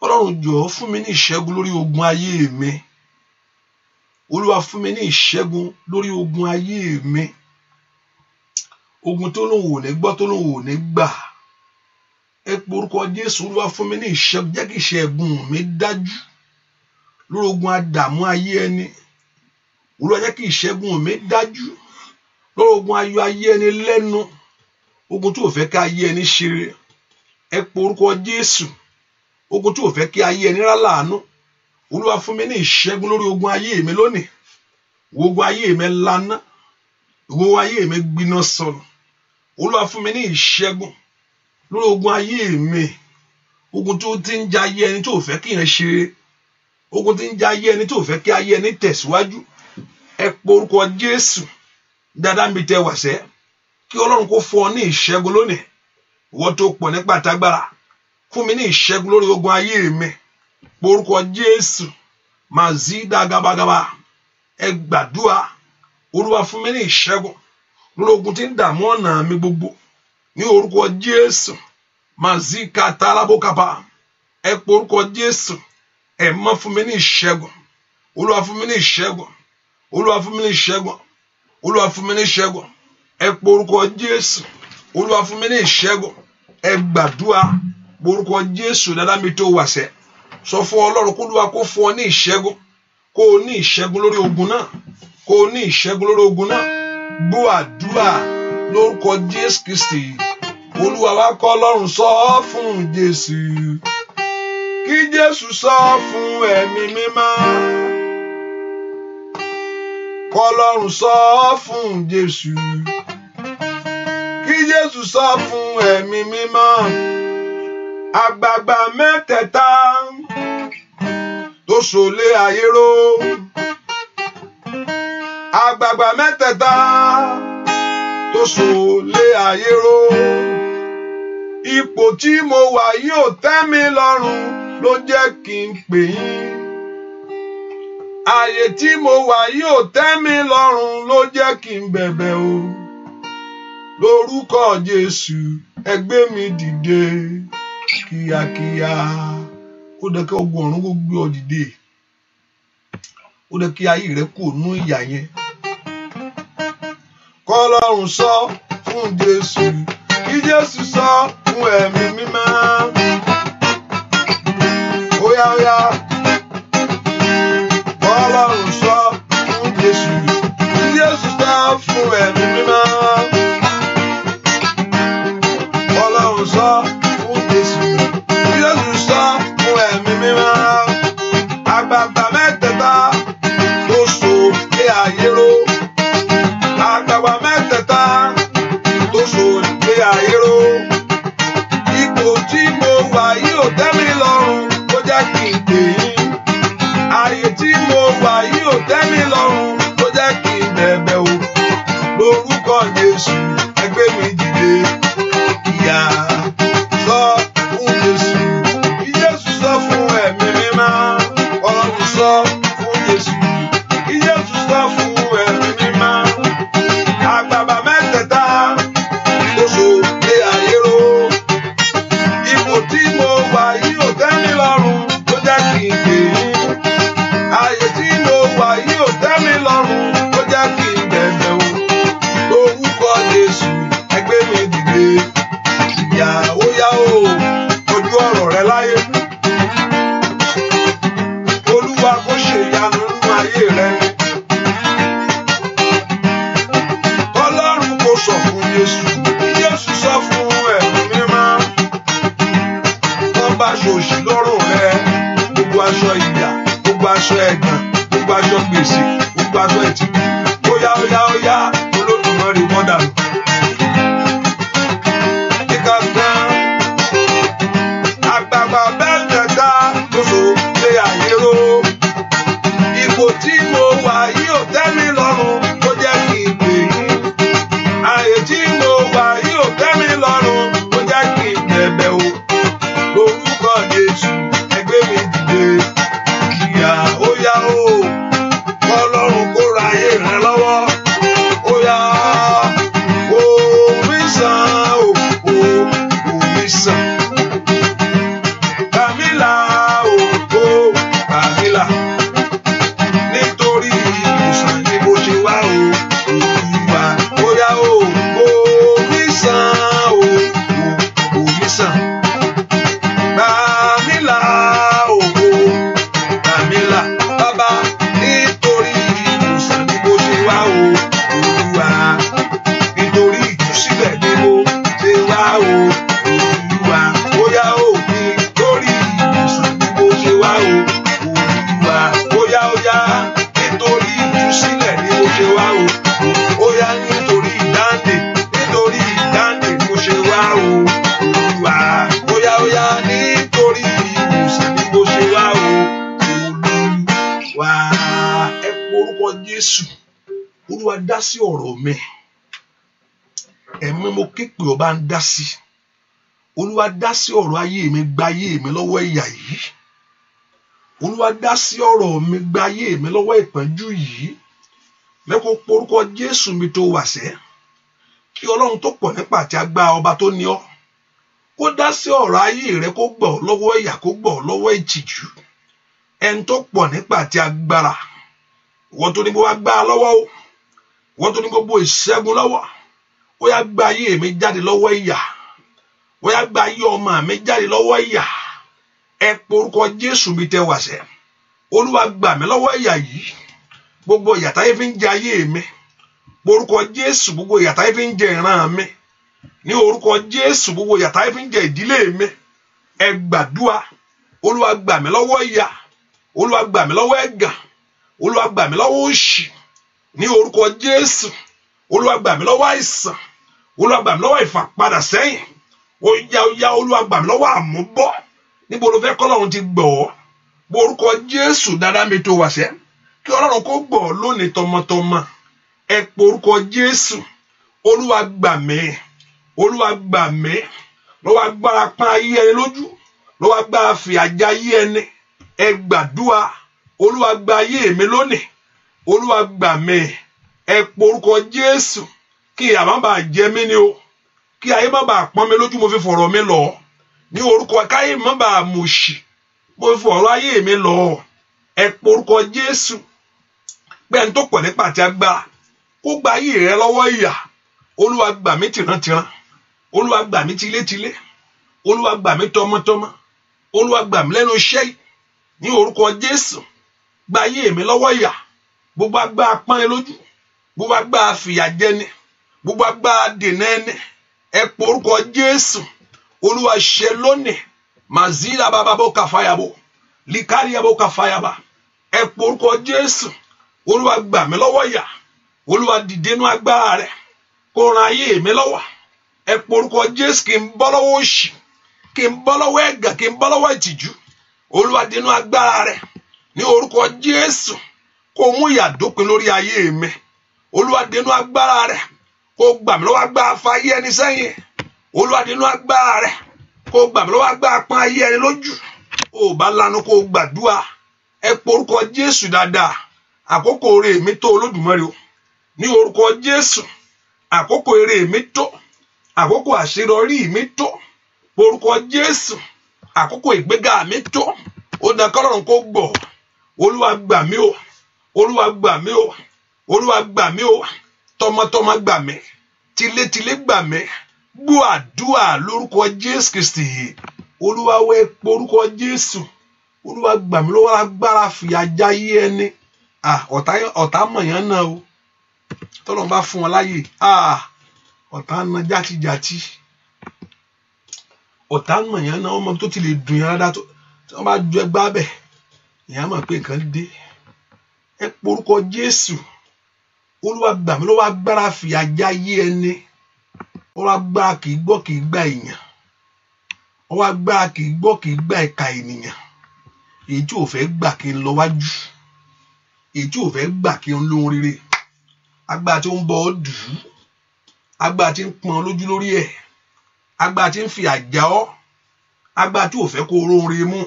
Ọlọ́run jọ̀ọ́ fún mi ní ìṣẹ́gun lórí ogun ayé mi. Olúwa fún mi ní ìṣẹ́gun lórí ogun ayé mi. Ogun tó lóhùn ò ní gbọ́, tó lóhùn ò ní gbà. Ẹ pe orúkọ Jésù. Olúwa fún mi ní ìṣẹ́gun, jẹ́ kí ìṣẹ́gun mi dájú lórí ogun àdàmú ayé ẹni. Olúwa jẹ́ kí ìṣẹ́gun mi dájú lórí ogun ayọ̀ ayé ẹni lẹ́nu, ogun tí ò fẹ́ kí ayé ẹni ṣeré. Ẹ pe orúkọ Jésù. Ogun tí ò fẹ́ kí ayé ẹni ráláàánú, Olúwa fún mi ní ìṣẹ́gun lórí ogun ayé mi lónìí. Ogun ayé mi lana, ogun ayé mi gbiná sọnù. Olúwa fún mi ní ìṣẹ́gun lórí ogun ayé mi. Ogun tí ó ti ń jẹ ayé ẹni tí ò fẹ́ kí yẹn ṣeré, ogun tí ń jẹ ayé ẹni tí ò fẹ́ kí ayé ẹni tẹ̀síwájú. Ẹ pe orúkọ Jésù. Dáadáa mi tẹ wà sẹ́, kí Ọlọ́run kó fún ọ ní ìṣẹ́gun lónìí. Ìwọ tó pọ̀ nípa tágbára, fún mi ní ìṣẹ́gun lórí ogun ayé mi. Orúkọ Jésù. Màzídà gabagaba. Ẹ gbàdúrà. Olúwa fún mi ní ìṣẹ́gun lórí ogun tí ń dààmú ọ̀nà mi gbogbo. Ní orúkọ Jésù. Màzíkà tálábókàpá. Ẹ pe orúkọ Jésù. Ẹ mọ́ fún mi ní ìṣẹ́gun. Olúwa fún mi ní ìṣẹ́gun. Olúwa fún mi ní ìṣẹ́gun. Olúwa fún mi ní ìṣẹ́gun. Ẹ pe orúkọ Jésù. Olúwa fún mi ní ìṣẹ́gun. Ẹ gbàdúrà orúkọ Jésù. Dáadáa mi tó wà sẹ́, sọ fún Ọlọ́run kó Olúwa kó fún ọ ní ìṣẹ́gun, kó o ní ìṣẹ́gun lórí ogun náà, kó o ní ìṣẹ́gun lórí ogun náà. Gbọ́ àdúrà lórúkọ Jésù Kristi. Olúwa wá kọ́ Ọlọ́run sọ fún Jésù, kí Jésù sọ fún ẹ̀mí mímọ́. Kọ́ Ọlọ́run sọ fún Jésù, kí Jésù sọ fún ẹ̀mí mímọ́. Àgbààgbà mẹ́tẹ̀ẹ̀ta tó ṣòlé ayé ró, àgbààgbà mẹ́tẹ̀ẹ̀ta tó ṣòlé ayé ró. Ipò tí mo wà yóò tẹ́ mi lọ́rùn ló jẹ́ kí n pè yín. Ààyè tí mo wà yóò tẹ́ mi lọ́rùn ló jẹ́ kí n bẹ̀bẹ̀ o. Lórúkọ Jésù ẹ gbé mi dìde kíákíá. Ó dẹ̀ kí ogun ọ̀run kó gbé ọ dìde. Ó dẹ̀ kí ayé rẹ kò nú ìyà yẹn. Kọ́ Ọlọ́run sọ fún Jésù, kí Jésù sọ fún ẹ̀mí mímọ́. Óyá óyá. Kọ́ Ọlọ́run sọ fún Jésù, kí Jésù sọ fún ẹ̀mí mímọ́. Kọ́ Ọlọ́run sọ fún Jésù, kí Jésù sọ fún ẹ̀mí mímọ́. Àgbààgbà mẹ́tẹ̀ẹ̀ta tó ṣòlé ayé ró, àgbààgbà mẹ́tẹ̀ẹ̀ta tó ṣòlé ayé ró. aṣọ ìyà, gbogbo aṣọ ẹ̀gàn, gbogbo aṣọ gbèsè, gbogbo aṣọ ìtìjú. Óyá óyá óyá Olódùmarè bọ́ dànù. Kíkà gan àgbààgbà bẹ́ẹ̀ jẹ̀dá lóṣù lé àyérò. Ipò tí mo wà yìí ò tẹ́ mi lọ́rùn, ó jẹ́ kí n pè yín. Ààyè tí mo wà yìí ò tẹ́ mi lọ́rùn, ó jẹ́ kí n bẹ̀bẹ̀ o. Lórúkọ Jésù ẹgbẹ́ mi dìde kíá ó yá o. Ọlọ́run kó ra ayé rẹ lọ́wọ́. Ó yá omi sàn o, omi sàn. Kàmílà o, Kàmílà. Nítorí ìwòsàn ni mo ṣe wá o, Olúwa. Ó yá o, omi sàn o, omi sàn. Kàmílà o, Kàmílà. Bàbá, nítorí ìwòsàn ni mo ṣe wá o, Olúwa. Nítorí ìtúsílẹ̀ ni mo ṣe wá o, Olúwa. Ó yá o, nítorí ìwòsàn ni mo ṣe wá o, Olúwa. Ó yá ó yá, nítorí ìtúsílẹ̀ ni mo ṣe wá o. Ó yá, nítorí ìdáǹdè ni mo ṣe wá o, Olúwa. Ó yá ó yá, nítorí ìwòsàn ni mo ṣe wá o, Olúwa. Ẹ pe orúkọ Jésù. Olúwa dá sí ọ̀rọ̀ mi. Ẹ̀mí mo ké pè ọ́ bá ń dá sí. Olúwa dá sí ọ̀rọ̀ ayé mi, gba ayé mi lọ́wọ́ ìyà yìí. Olúwa dá sí ọ̀rọ̀ mi, gba ayé mi lọ́wọ́ ìpọ́njú yìí. Lẹ́kọ̀ọ́ pe orúkọ Jésù mi tó wàṣẹ́. Kí Ọlọ́run tó pọ̀ nípa àti agbára ọba tó ní ọ́, kó dá sí ọ̀rọ̀ ayé rẹ, kó gbà ọ́ lọ́wọ́ ìyà, kó gbà ọ́ lọ́wọ́ ìtìjú. Ẹni tó pọ̀ nípa àti agbára, ìwọ tó ní gbogbo agbára lọ́wọ́ o, ìwọ tó ní gbogbo ìṣẹ́gun lọ́wọ́, ó yá gba ayé mi jáde lọ́wọ́ ìyà, ó yá gba ayé ọmọ mi jáde lọ́wọ́ ìyà. Ẹ pe orúkọ Jésù mi tẹ wàṣẹ. Olúwa gbà mí lọ́wọ́ ìyà yìí, gbogbo ìyà táyé fi ń jẹ ayé mi. Orúkọ Jésù, gbogbo ìyà táyé fi ń jẹ ìran mi. Ní orúkọ Jésù, gbogbo ìyà táyé fi ń jẹ ìdílé mi. Ẹ gbàdúrà. Olúwa gbà mí lọ́wọ́ ìyà, Olúwa gbà mí lọ́wọ́ ẹ̀gàn, Olúwa gbà mí lọ́wọ́ òṣì. Ní orúkọ Jésù, Olúwa gbà mí lọ́wọ́ àìsàn, Olúwa gbà mí lọ́wọ́ ìfàpadà sẹ́yìn. Ó yá Olúwa gbà mí lọ́wọ́ àmúbọ́. Níbo ló fẹ́ kọ́lọ́run ti gbọ́ ọ́? Orúkọ Jésù dáadáa mi tó wàṣẹ́. Kí Ọlọ́run kó gbọ́ ọ́ lónìí tọmọtọmọ. Ẹ pe orúkọ Jésù. Olúwa gbà mí, Olúwa gbà mí lọ́wọ́ agbára pọ́n ayé ẹni lójú, lọ́wọ́ agbára fìyà jẹ ayé ẹni. Ẹ gbàdúrà. Olúwa gba ayé mi lónìí, Olúwa gbà mí. Ẹ pe orúkọ Jésù. Kí ìyà má bàa jẹ mí ni o, kí ayé má bàa pọ́n mi lójú, mo fi fọ̀rọ̀ mi lọ. Ní orúkọ káyé má bàa mòṣì, mo fi fọ̀rọ̀ ayé mi lọ. Ẹ pe orúkọ Jésù. Pé ẹni tó pọ̀ nípa àti agbára, kó gba ayé rẹ lọ́wọ́ ìyà. Olúwa gbà mí tìrántìrán, Olúwa gbà mí tilétilé, Olúwa gbà mí tọmọtọmọ, Olúwa gbà mí lẹ́nu iṣẹ́ yìí. Ní orúkọ Jésù, gba ayé mi lọ́wọ́ ìyà. Gbogbo agbára pọ́n ẹ lójú, gbogbo agbára fìyà jẹni, gbogbo agbára dènà ẹni. Ẹ pe orúkọ Jésù. Olúwa ṣe lónìí. Mazila bababo kafayabo, likariabo kafayaba. Ẹ pe orúkọ Jésù. Olúwa gbà mí lọ́wọ́ ìyà. Olúwa dìde nínú agbára rẹ̀, kó ran ayé mi lọ́wọ́. Ẹ pe orúkọ Jésù. Kí n bọ́ lọ́wọ́ òṣì, kí n bọ́ lọ́wọ́ ẹ̀gàn, kí n bọ́ lọ́wọ́ ìtìjú. Olúwa dìde nínú agbára rẹ̀. Ní orúkọ Jésù, kó mú ìyà dópin lórí ayé mi. Olúwa dìde nínú agbára rẹ̀, kó gbà mí lọ́wọ́ agbára fa ayé ẹni sẹ́yìn. Olúwa dìde nínú agbára rẹ̀, kó gbà mí lọ́wọ́ agbára pọ́n ayé ẹni lójú. Ó bá lanu kó gbàdúrà. Ẹ pe orúkọ Jésù dáadáa. Àkókò ire mi tó Olódùmarè o. Ní orúkọ Jésù, àkókò ire mi tó, àkókò àṣeyọrí mi tó. Orúkọ Jésù, àkókò ìgbéga mi tó. Ó dá kọ́lọ́run kó gbọ́. Olúwa gbà mí o, Olúwa gbà mí o, Olúwa gbà mí o. Tọmọtọmọ gbà mí, tilétilé gbà mí. Gbọ́ àdúrà lórúkọ Jésù Kristi. Olúwa wẹ orúkọ Jésù. Olúwa gbà mí lọ́wọ́ agbára fìyà jẹ ayé ẹni. Ọ̀tá mọ̀yán náà o. Tọ́lọ́run bá fún wọn láyè. Ọ̀tá ń na játijàti. Ọ̀tá mọ̀yán náà, ọmọ tó ti lè dùn yàrá tí wọ́n bá ju ẹgbá bẹ̀. ìyá mọ̀ pé nǹkan dé. Ẹ porúkọ Jésù. Olúwa gbà mí lọ́wọ́ agbára fìyà jẹ ayé ẹni. Ọwọ́ agbára kì í gbọ́ kì í gbà èèyàn. Ọwọ́ agbára kì í gbọ́ kì í gbà ìkà ènìyàn. Èyí tí ò fẹ́ gbà kí n lọ wájú. Èyí tí ò fẹ́ gbà kí n lóhun rere. Agbára tí ó ń bọ ọ́ dù ú. Agbára tí ń pọn lójú lórí ẹ̀. Agbára tí ń fi àjà ọ́. Agbára tí ò fẹ́ kó róhun rere mú.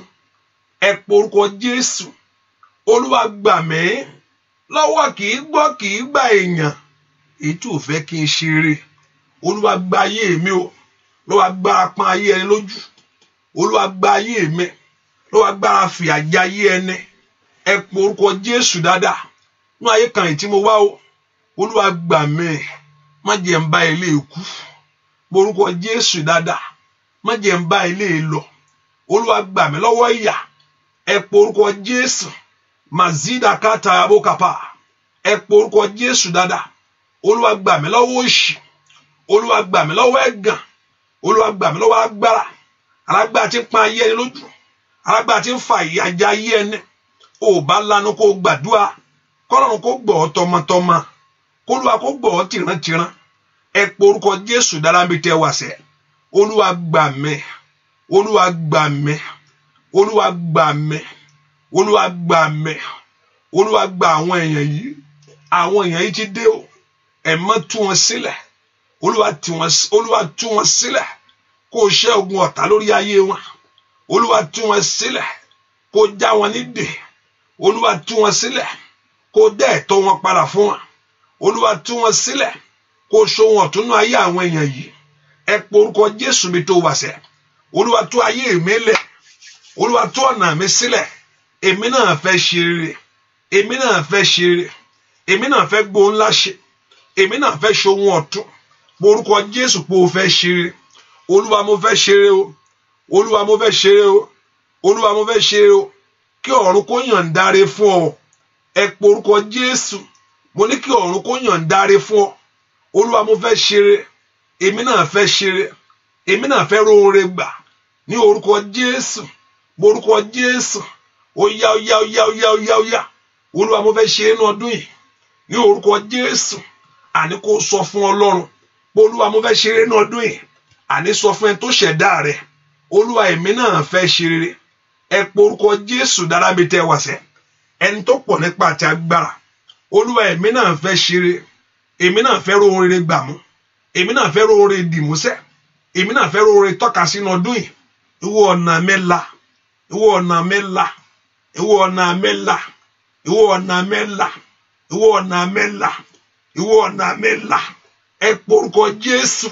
Ẹ porúkọ Jésù. Olúwa gbà mí lọ́wọ́ kì í gbọ́ kì í gbà èèyàn. Èyí tí ò fẹ́ kí n ṣe rere. Olúwa gba ayé mi o. Lọ́wọ́ agbára pọ́n ayé ẹni lójú. Olúwa gba ayé mi. Lọ́wọ́ agbára fi àjà ayé ẹni. Ẹ porúkọ Jésù dáadáa. Nú ayé kan tí mo wá o. Olúwa gbà mí. Má jẹ́ n bá ilé ikú. Porúkọ Jésù dáadáa. Má jẹ́ n bá ilé lọ. Olúwa gbà mí lọ́wọ́ ìyà. Ẹ porúkọ Jésù. Mazida kata abokapa. Ẹ porúkọ Jésù dáadáa. Olúwa gbà mí lọ́wọ́ òṣì. Olúwa gbà mí lọ́wọ́ ẹ̀gàn. Olúwa gbà mí lọ́wọ́ agbára. Alágbára tí ń pọ́n ayé ẹni lójú. Alágbára tí ń fa ìyà jẹ ayé ẹni. Ó bá lanu kó gbàdúrà. Kọ́lọ́run kó gbọ́ ọ tọmọtọmọ. Kólúwa kó gbọ́ ọ tìrántìrán. Ẹ porúkọ Jésù dára bí tẹ wá sẹ́. Olúwa gbà mí. Olúwa gbà mí. Olúwa gbà mí. Olúwa gbà mí. Olúwa gbà àwọn èèyàn yìí. Àwọn èèyàn yìí ti dé o. Ẹ má tú wọn sílẹ̀. Olúwa tú wọn sílẹ̀. Kó ṣẹ́ ogun ọ̀tá lórí ayé wọn. Olúwa tú wọn sílẹ̀. Kó já wọn nídè. Olúwa tú wọn sílẹ̀. Kó dá ẹ̀tọ́ wọn padà fún wọn. Olúwa tú wọn sílẹ̀. Kó ṣohun ọ̀tún nínú ayé àwọn èèyàn yìí. Ẹ porúkọ Jésù mi tó wà sẹ́. Olúwa tú ayé mi lẹ̀. Olúwa tú ọ̀nà mi sílẹ̀. Èmi náà fẹ́ ṣe rere. Èmi náà fẹ́ ṣe rere. Èmi náà fẹ́ gbóhùn ńlá ṣe. Èmi náà fẹ́ ṣohun ọ̀tún. Porúkọ Jésù pé o fẹ́ ṣe rere. Olúwa mo fẹ́ ṣe rere o. Olúwa mo fẹ́ ṣe rere o. Olúwa mo fẹ́ ṣe rere o. Kí ọ̀run kó yọ̀ǹda re fún ọ. Ẹ porúkọ Jésù. Mo ní kí ọ̀run kó yọ̀ǹda re fún ọ. Olúwa mo fẹ́ ṣe rere. Èmi náà fẹ́ ṣe rere. Èmi náà fẹ́ rohun rere gbà. Ní orúkọ Jésù. Porúkọ Jésù. Óyá óyá óyá óyá óyá óyá. Olúwa mo fẹ́ ṣe inú ọdún yìí. Ní orúkọ Jésù. Àní kó sọ fún Ọlọ́run. Olúwa mo fẹ́ ṣe rere inú ọdún yìí. Àní sọ fún ẹni tó ṣẹ̀dá rẹ̀. Olúwa èmi náà fẹ́ ṣe rere. Ẹ porúkọ Jésù dára bí tẹ wá sẹ́. Ẹni tó pọ̀ nípa àti agbára. Olúwa èmi náà fẹ́ ṣe rere. Èmi náà fẹ́ rohun rere gbà mú. Èmi náà fẹ́ rohun rere dì mú sẹ́. Èmi náà fẹ́ rohun rere tọ́ka sínú ọdún yìí. Ìwọ ọ̀nà mẹ́la. Ìwọ ọ̀nà mẹ́la. Ìwọ ọ̀nà mẹ́la. Ìwọ ọ̀nà mẹ́la. Ìwọ ọ̀nà mẹ́la. Ìwọ ọ̀nà mẹ́la. Ẹ porúkọ Jésù.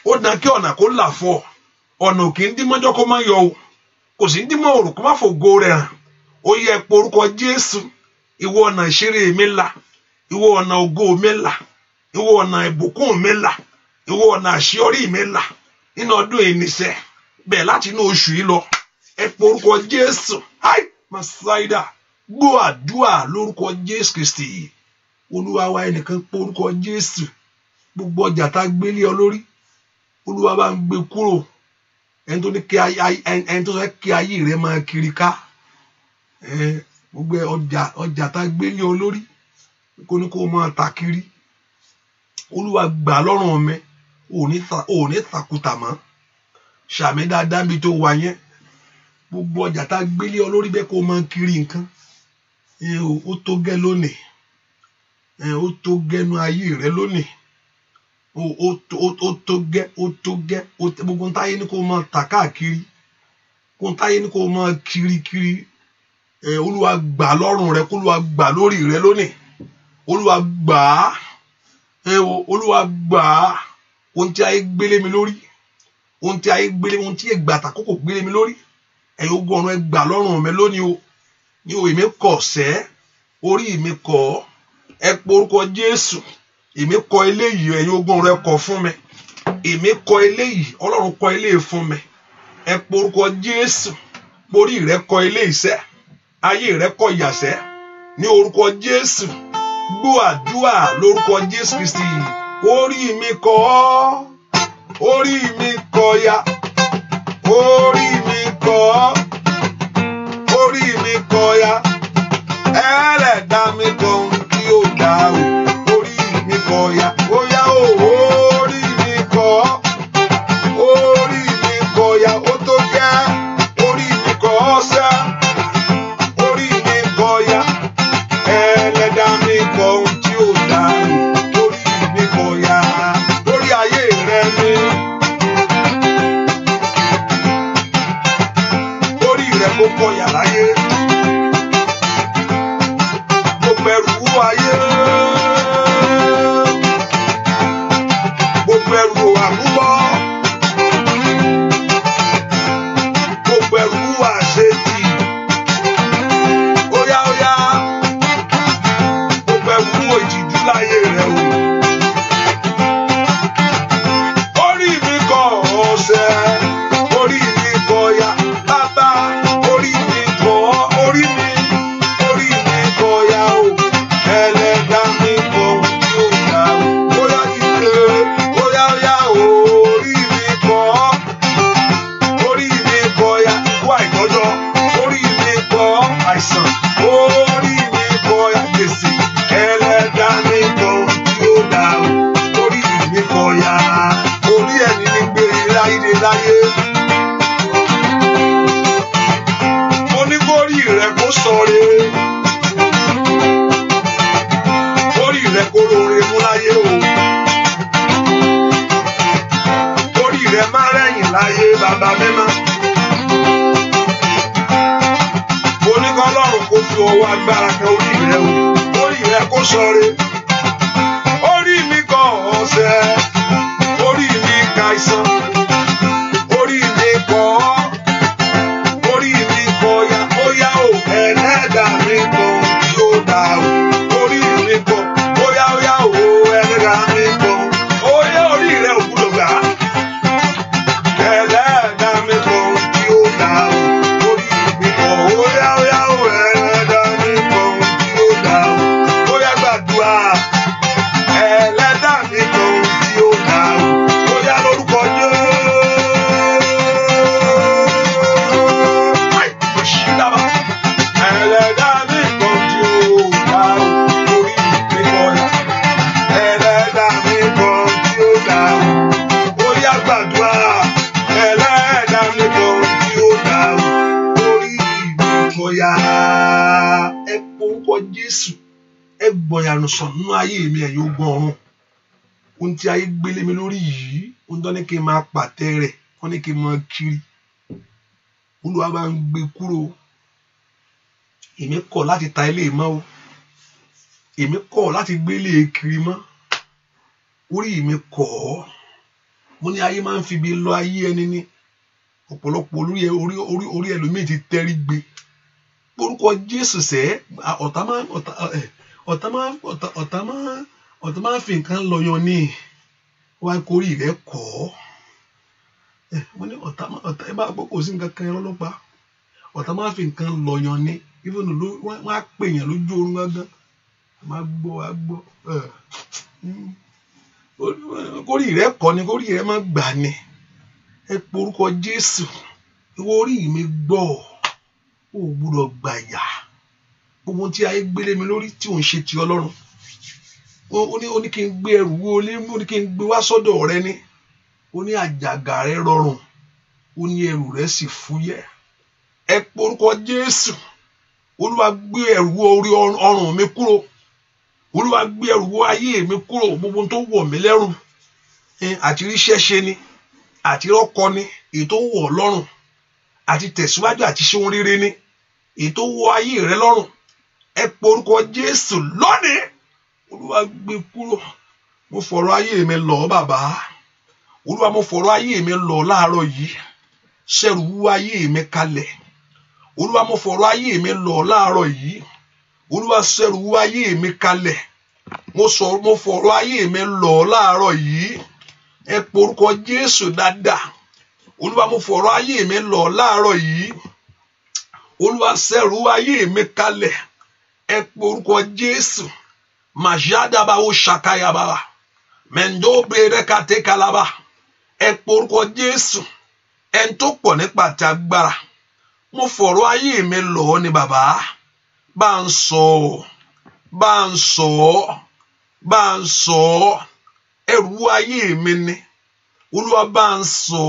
Ó dá kí ọ̀nà kó là fún ọ. Ọ̀nà ò kì í dín mọ́jọ́ kó má yọ o. Kò sí dín mọ́ òrùn kó má fògo rẹ̀ hàn. Ó yẹ porúkọ Jésù. Ìwọ ọ̀nà ìṣeré mi là. Ìwọ ọ̀nà ògo mi là. Ìwọ ọ̀nà ìbùkún mi là. Ìwọ ọ̀nà àṣeyọrí mi là. Nínú ọdún yìí nìṣẹ́. Bẹ́ẹ̀ láti inú oṣù yìí lọ. Ẹ porúkọ Jésù. Ai Masaida. Gbọ́ àdúrà lórúkọ Jésù Kristi. Olúwa wa ẹnìkan porúkọ Jésù. Gbogbo ọjà tá gbélé ọ lórí. Olúwa bá ń gbé kúrò. Ẹni tó fẹ́ kí ayé rẹ máa kiri ká. Gbogbo ọjà tá gbélé ọ lórí. Kó ní kó máa ta kiri. Olúwa gbà lọ́rùn mi. Ò ní tàkùtà mọ́. Ṣàmì dáadáa bí tó wà yẹn. Gbogbo ọjà tá gbélé ọ lórí bẹ́ẹ̀ kó máa kiri nǹkan. Ó tó gẹ́ lónìí. Ó tó gẹ́nu ayé rẹ lónìí. Ó tó gẹ́. Gbogbo táyé ní kó máa tà káàkiri. Gbogbo táyé ní kó máa kiri. Olúwa gbà lọ́rùn rẹ. Kólúwa gbà lórí rẹ lónìí. Olúwa gbà á. Olúwa gbà á. Ohun tí ayé gbélé mi lórí. Ohun tí ìgbà àtàkókò gbélé mi lórí. Ẹ̀yin ogun ọ̀run ẹ gbà lọ́rùn mi lónìí o. Ní o èmi kọ̀ sẹ́. Orí mi kọ̀. Ẹ porúkọ Jésù. Èmi kọ̀ eléyìí. Ẹ̀yin ogun ọ̀run ẹ kọ̀ fún mi. Èmi kọ̀ eléyìí. Ọlọ́run kọ̀ eléyìí fún mi. Ẹ porúkọ Jésù. Orí rẹ kọ̀ eléyìí sẹ́. Ayé rẹ kọ̀ ìyàsẹ́. Ní orúkọ Jésù. Gbọ́ àdúrà lórúkọ Jésù Kristi. Orí mi kọ̀. Orí mi kọ̀ ya. Orí mi kọ̀. Orí mi kọ̀ ya. kọyà láyé. Gbogbo ẹrù ayé, gbogbo ẹrù àmúbọ́, gbogbo ẹrù àṣetì, óyá óyá, gbogbo ẹrù ìtìjú láyé rẹ o. Orí mi kọ ọ̀sẹ̀, orí mi kọ ya bàbá, orí mi kọ orí mi kọ ya o. Ẹlẹ́dàá mi kọ yóò dá o. Óyá dìde, óyá óyá o. Orí mi kọ ya ikú àìtọ́jọ́, orí mi kọ àìsàn, orí mi kọ ya gbèsè. Ẹlẹ́dàá mi kọ yóò dá o. Orí mi kọ ya, orí ẹni ní gbé láyé láyé. Mo ní kórí rẹ kó sọre, kórí rẹ kó rore mú láyé o. Kórí rẹ má rẹ̀yìn láyé bàbá mímọ́. Mo ní kọ́ Ọlọ́run kó fi ọwọ́ agbára kan orí rẹ o. Kórí rẹ kó sọre. Orí mi kọ ọ̀sẹ̀, orí mi ka àìsàn, orí mi kọ ya, ó yá o. Ẹlẹ́dàá mi kọ yóò dá o. Orí mi kọ, ó yá o. Ẹlẹ́dàá mi kọ, ó yá orí rẹ ò gbúdọ̀ gbà. Ẹlẹ́dàá mi kọ yóò dá o. Orí mi kọ, ó yá o. Ẹlẹ́dàá mi kọ yóò dá o. Ó yá gbàdúrà. Ẹlẹ́dàá mi kọ yóò dá o. Ó yá lórúkọ Jésù. Ẹlẹ́dàá mi kọ yóò dá o. Orí mi kọ ya. Ẹlẹ́dàá mi kọ yóò dá o. Ó yá gbàdúrà. Ẹlẹ́dàá mi kọ yóò dá o. Orí mi kọ ya. Ẹ porúkọ Jésù. Ẹ gbọ̀yànù sàn nínú ayé mi ẹ̀yin ogun ọ̀run. Ohun tí ayé gbélé mi lórí yìí, ohun tó ní kí n máa pàtẹ rẹ̀, wọ́n ní kí n máa kiri. Olúwa bá ń gbé kúrò. Èmi kọ̀ láti ta ilé mọ́ o. Èmi kọ̀ láti gbélé kiri mọ́. Orí mi kọ̀ ọ́. Mo ní ayé máa ń fi ibi lọ ayé ẹni ní. Ọ̀pọ̀lọpọ̀ orí ẹlòmíì ti tẹ́rí gbé. Orúkọ Jésù sẹ́, ọ̀tá máa ń fi nǹkan lọ yan ní. Wá kórì rẹ̀ kọ̀ ọ́. Mo ní ọ̀tá ẹ bá gbọ́ kò sí nǹkan kan ẹran lọ́pàá. Ọ̀tá máa ń fi nǹkan lọ yan ní. Even wọ́n á pè yàn lójú oorun gángan. Má gbọ́. Kórì rẹ̀ kọ́ ni, kórì rẹ̀ má gbà ni. Ẹ porúkọ Jésù. Ìwọ orí mi gbọ́. O gbúdọ̀ gbàyà. Gbogbo tí ayé gbélé mi lórí tí ò ń ṣe ti Ọlọ́run. Ó ní kí n gbé ẹrù wo lé, ó ní kí n gbé wá sọ́dọ̀ rẹ ní. Ó ní àjàgà rẹ rọrùn. Ó ní ẹrù rẹ sì fúyẹ́. Ẹ porúkọ Jésù. Olúwa gbé ẹrù orí ọrùn mi kúrò. Olúwa gbé ẹrù ayé mi kúrò. Gbogbo tó wọ̀ mí lẹ́rù. Àti ríṣẹ́ ṣe ni. Àti rọ́kọ ni. Èyí tó wọ̀ lọ́rùn. Àti tẹ̀síwájú àti ṣe ohun rere ni. Èyí tó wọ̀ ayé rẹ lọ́rùn. Ẹ porúkọ Jésù lónìí. Olúwa gbé kúrò. Mo fọ̀rọ̀ ayé mi lọ̀ bàbá. Olúwa mo fọ̀rọ̀ ayé mi lọ̀ láàárọ̀ yìí. Ṣẹ̀rù ayé mi kalẹ̀. Olúwa mo fọ̀rọ̀ ayé mi lọ̀ láàárọ̀ yìí. Olúwa ṣẹ̀rù ayé mi kalẹ̀. Mo fọ̀rọ̀ ayé mi lọ̀ láàárọ̀ yìí. Ẹ porúkọ Jésù dáadáa. Olúwa mo fọ̀rọ̀ ayé mi lọ̀ láàárọ̀ yìí. Olúwa ṣẹ̀rù ayé mi kalẹ̀. Ẹ porúkọ Jésù. Majadaba o shakayaba. Mendo brere kate kalaba. Ẹ porúkọ Jésù. Ẹn tó pọ̀ nípa ti agbára. Mo fọ̀rọ̀ ayé mi lọ̀ ni bàbá. Bá ń sọ. Ẹrù ayé mi ni. Olúwa bá ń sọ.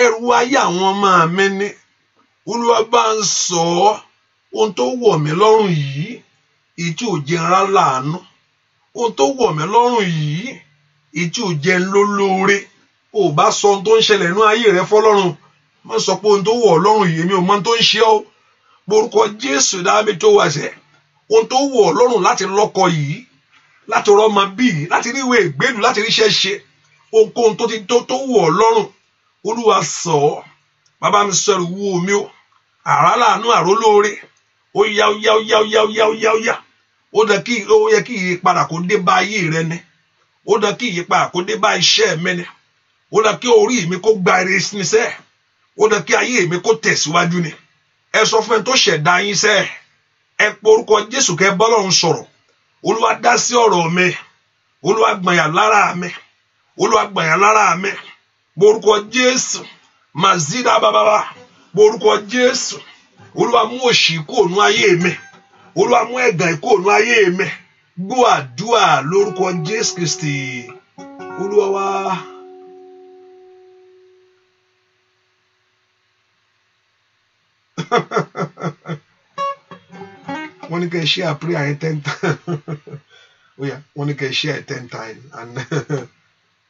Ẹrù ayé àwọn ọmọ mi ni. Olúwa bá ń sọ. Ohun tó wọ̀ mí lọ́rùn yìí. Ìtí ò jẹ́ ara láàánú. Ohun tó wọ̀ mí lọ́rùn yìí. Ìtí ò jẹ́ ńlólóore. Ò bá sọ ohun tó ń ṣẹlẹ̀ nínú ayé rẹ fọ́lọ́run. má sọ pé ohun tó wọ̀ Ọlọ́run yìí mi ò mọ tó ń ṣe ọ́ borúkọ Jésù dábì tó wà sẹ́ ohun tó wọ̀ Ọlọ́run láti lọ́kọ yìí láti rọ́mọ bí yìí láti rí ìwé ìgbélú láti ríṣẹ́ ṣe ohunkóhun tó wọ̀ Ọlọ́run Olúwa sọ ọ́ bàbá mi sọ̀rọ̀ wú omi o àrá láàánú àrólóore ó yá ó yẹ kí ìyípadà kó dé bá ayé rẹ ni ó dá kí ìyípadà kó dé bá iṣẹ́ mi ni ó dá kí orí mi kó gba ire níṣẹ́ ó dá kí ayé mi kó tẹ̀síwájú ni ẹ sọ fún ẹ tó ṣẹ̀dá yín sẹ́ ẹ porúkọ Jésù kẹ́ bọ́lọ́run sọ̀rọ̀ Olúwa dá sí ọ̀rọ̀ mi Olúwa gbàyà lára mi Olúwa gbàyà lára mi porúkọ Jésù mazida bàbá porúkọ Jésù Olúwa mú òṣì kúrò nínú ayé mi Olúwa mú ẹ̀gàn kúrò nínú ayé mi gbọ́ àdúrà lórúkọ Jésù Kristi Olúwa wa. Wọ́n ní kẹ́ share prayer 10 times. Oh yeah, wọ́n ní kẹ́ share 10 times and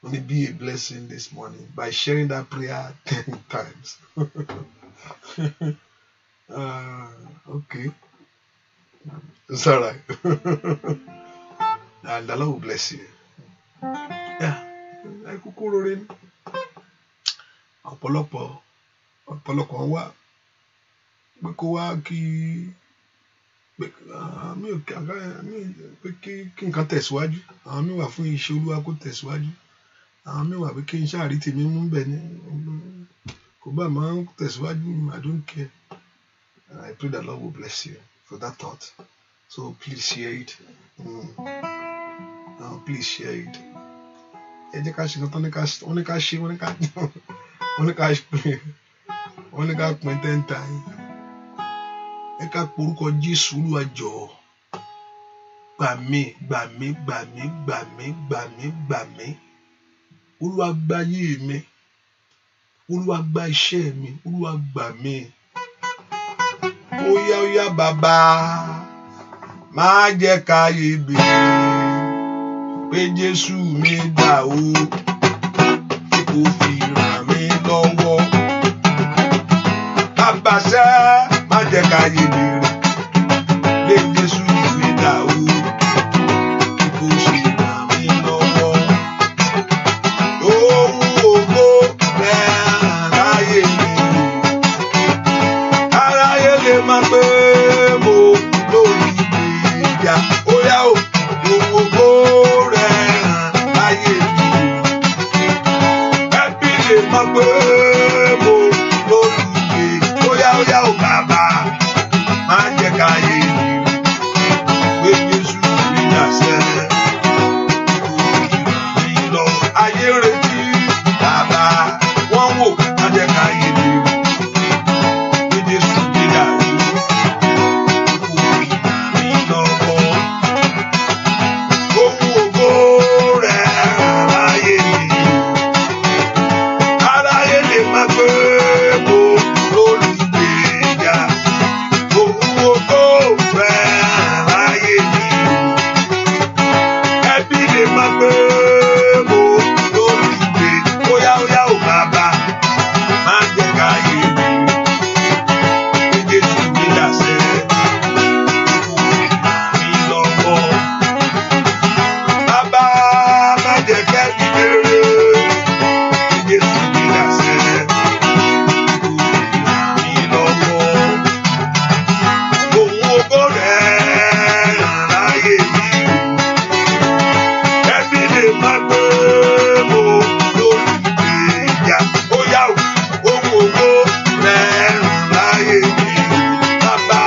only be a blessing this morning by sharing that prayer 10 times. Okay. It's all right. And the Lord will bless you. Yeah. Ọ̀pọ̀lọpọ̀ wá pé kó wá kí nǹkan tẹ̀síwájú àwọn mi wà fún iṣẹ́ Olúwa kó tẹ̀síwájú àwọn mi wà pé kí n ṣáàrí tèmi mú bẹ̀ ní kò bá máa ń tẹ̀síwájú I don't care. I pray the Lord will bless you for that thought. So please share it. Please share it. Ẹ jẹ́ ká ṣe nǹkan tán wọ́n ní ká ṣe wọ́n ní ká pín 10 times. Ẹ ká porúkọ Jésù Olúwa jọ̀ọ́ gbà mí Olúwa gbà ayé mi Olúwa gbà iṣẹ́ mi Olúwa gbà mí. Ó yá bàbá má jẹ́ káyé béèrè pé Jésù mi dà o tí kò fi ràn mí lọ́wọ́. Bàbá ṣe má jẹ́ káyé béèrè pé Jésù mi dà o tí kò fi ràn mí lọ́wọ́. Ohun ògo rẹ̀ láyé mi aráyé lè má pé mo lórí ìgbéga. Ó yá o ohun ògo rẹ̀ láyé mi ẹbí lè má pé mo lórí ìgbéga. Ó yá o bàbá má jẹ́ káyé mi pé Jésù mi dàṣẹ mi lọ. Ayé retí bàbá wọ́n wò má jẹ́ káyé mi pé Jésù mi dà o mi lọ́wọ́. Ohun ògo rẹ̀ láyé mi aráyé lè má pé mo lórí ìgbéga. Ohun ògo rẹ̀ láyé mi ẹbí lè má pé mo lórí ìgbéga. Ó yá o bàbá má jẹ́ káyé mi pé Jésù mi dàṣẹ mi lọ́wọ́. Bàbá má jẹ́ kẹ́mi béèrè pé Jésù mi dàṣẹ mi lọ́wọ́. Ohun ògo rẹ̀ láyé mi ẹbí lè má pé mo lórí ìgbéga. Ó yá o ohun ògo rẹ̀ láyé mi bàbá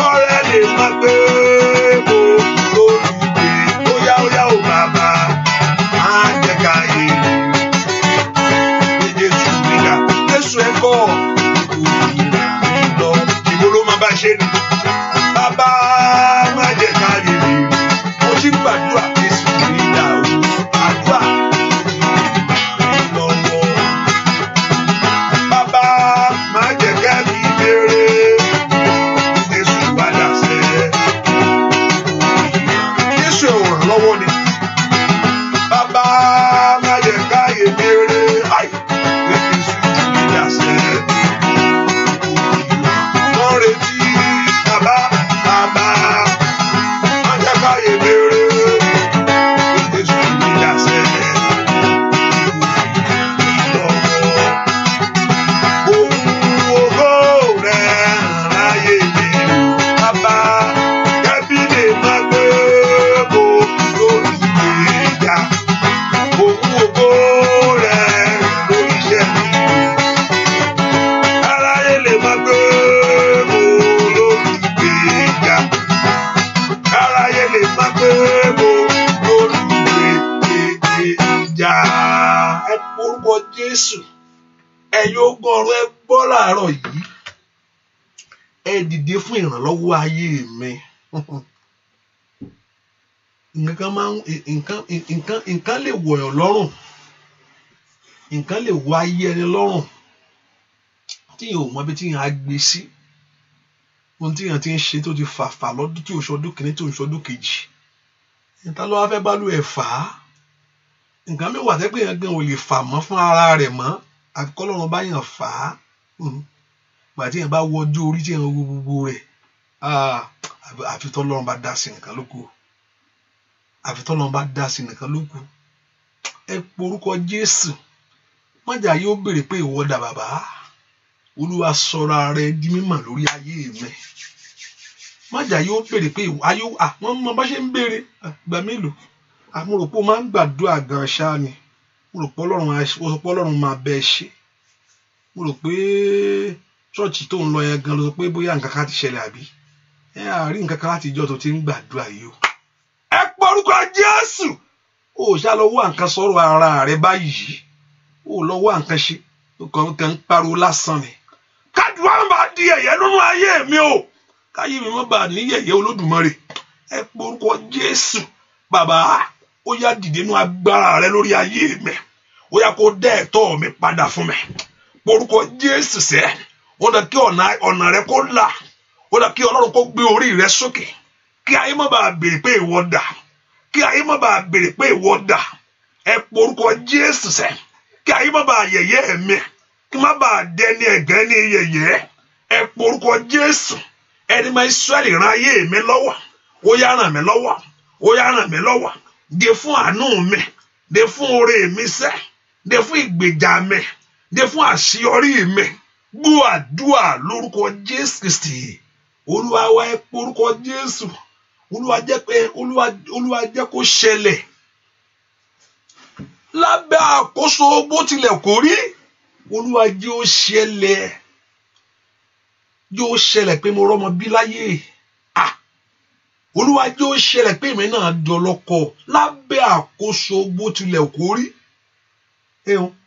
ọ̀rẹ́ lè má pé mo lórí ìgbéga. Ó yá o bàbá má jẹ́ káyé mi pé Jésù mi dà. Jésù ẹ kọ́ mi lọ ìwọ ló máa bá ṣe ni. Bàbá má jẹ́ káyé mi mo ti gbàdúrà Jésù mi dà o àdúrà mi lọ́wọ́. Bàbá má jẹ́ kẹ́mi béèrè Jésù wá dàṣẹ. Jésù ẹ̀ ràn lọ́wọ́ ni. Bàbá má jẹ́ káyé béèrè Jésù mi dàṣẹ. gbọ́ láàárọ̀ yìí ẹ dìde fún ìrànlọ́wọ́ ayé mi. nǹkan lè wọ̀yàn lọ́rùn, nǹkan lè wọ ayé ẹni lọ́rùn tí yẹn ò mọ bí tí yẹn á gbé sí. Ohun tí yẹn ti ń ṣe tó ti fà lọ́dún tí òṣọdún kìíní tó òṣọdún kejì, níta ló wá fẹ́ bá lù ẹ̀ fà á. Nǹkan mẹ́wàá tẹ́gbẹ́ yẹn gan ò lè fà mọ́ fún ara rẹ̀ mọ́, àfi kọ́lọ́run bá yàn fà á. Gbà tí yẹn bá wọjú orí tí yẹn wo gbogbo rẹ̀, àfi tọ́lọ́run bá dá sí nìkan ló kù, àfi tọ́lọ́run bá dá sí nìkan ló kù. Ẹ porúkọ Jésù, májà yóò béèrè pé ìwọ dà bàbá. Olúwa sọra rẹ di mímọ̀ lórí ayé mi. Májà yóò béèrè pé wọ́n mọ bá ṣe ń béèrè gbà mélòó. Mo rò pé ó máa ń gbàdúrà gan ṣáá ni. Mo rò pé Ọlọ́run máa bẹ ẹ ṣe. Mo rò pé ṣọ́ọ̀ṣì tó ń lọ yẹn gan ló sọ pé bóyá nǹkan kan ti ṣẹlẹ̀ àbí. Àárín nǹkan kan láti ìjọ tó ti ń gbàdúrà yìí o. Ẹ porúkọ Jésù. Ó ṣá lọ wá nǹkan sọ̀rọ̀ ara rẹ báyìí. Ó lọ wá nǹkan ṣe. Ó kàn ń pariwo lásán ni. Kádùá máa di ẹ̀yẹ nínú ayé mi o. Káyé mi má bàa ní yẹ̀yẹ́ Olódùmarè. Ẹ porúkọ Jésù. Bàbá, ó yá dìde nínú agbára rẹ lórí ayé mi. Ó yá kó dá ẹ̀tọ́ mi padà fún mi. Porúkọ Jésù sẹ́. Ó dá kí ọ̀nà rẹ kó là. Ó dá kí Ọlọ́run kó gbé orí rẹ sókè. Kí ayé má bàa béèrè pé ìwọ dà. Kí ayé má bàa béèrè pé ìwọ dà. Ẹ porúkọ Jésù sẹ́. Kí ayé má bàa yẹ̀yẹ́ mi. Kí má bàa dẹni ẹ̀gẹ́ ní yẹ̀yẹ́. Ẹ porúkọ Jésù. Ẹni máa Ísírẹ́lì ràn ayé mi lọ́wọ́. Ó yá ràn mí lọ́wọ́. Ó yá ràn mí lọ́wọ́. Dé fún àánú mi. Dé fún oore mi sẹ́. Dé fún ìgbèjà mi. Dé fún àṣeyọrí mi. Gbọ́ àdúrà lórúkọ Jésù Kristi. Olúwa wa ẹ porúkọ Jésù. Olúwa jẹ́ kó ṣẹlẹ̀. Lábẹ́ àkóso bó tilẹ̀ kó rí. Olúwa jẹ́ ó ṣẹlẹ̀. Jẹ́ ó ṣẹlẹ̀ pé mo rọ́mọ bí láyé. Olúwa jẹ́ ó ṣẹlẹ̀ pé èmi náà di ọlọ́kọ. Lábẹ́ àkóso bó tilẹ̀ kó rí.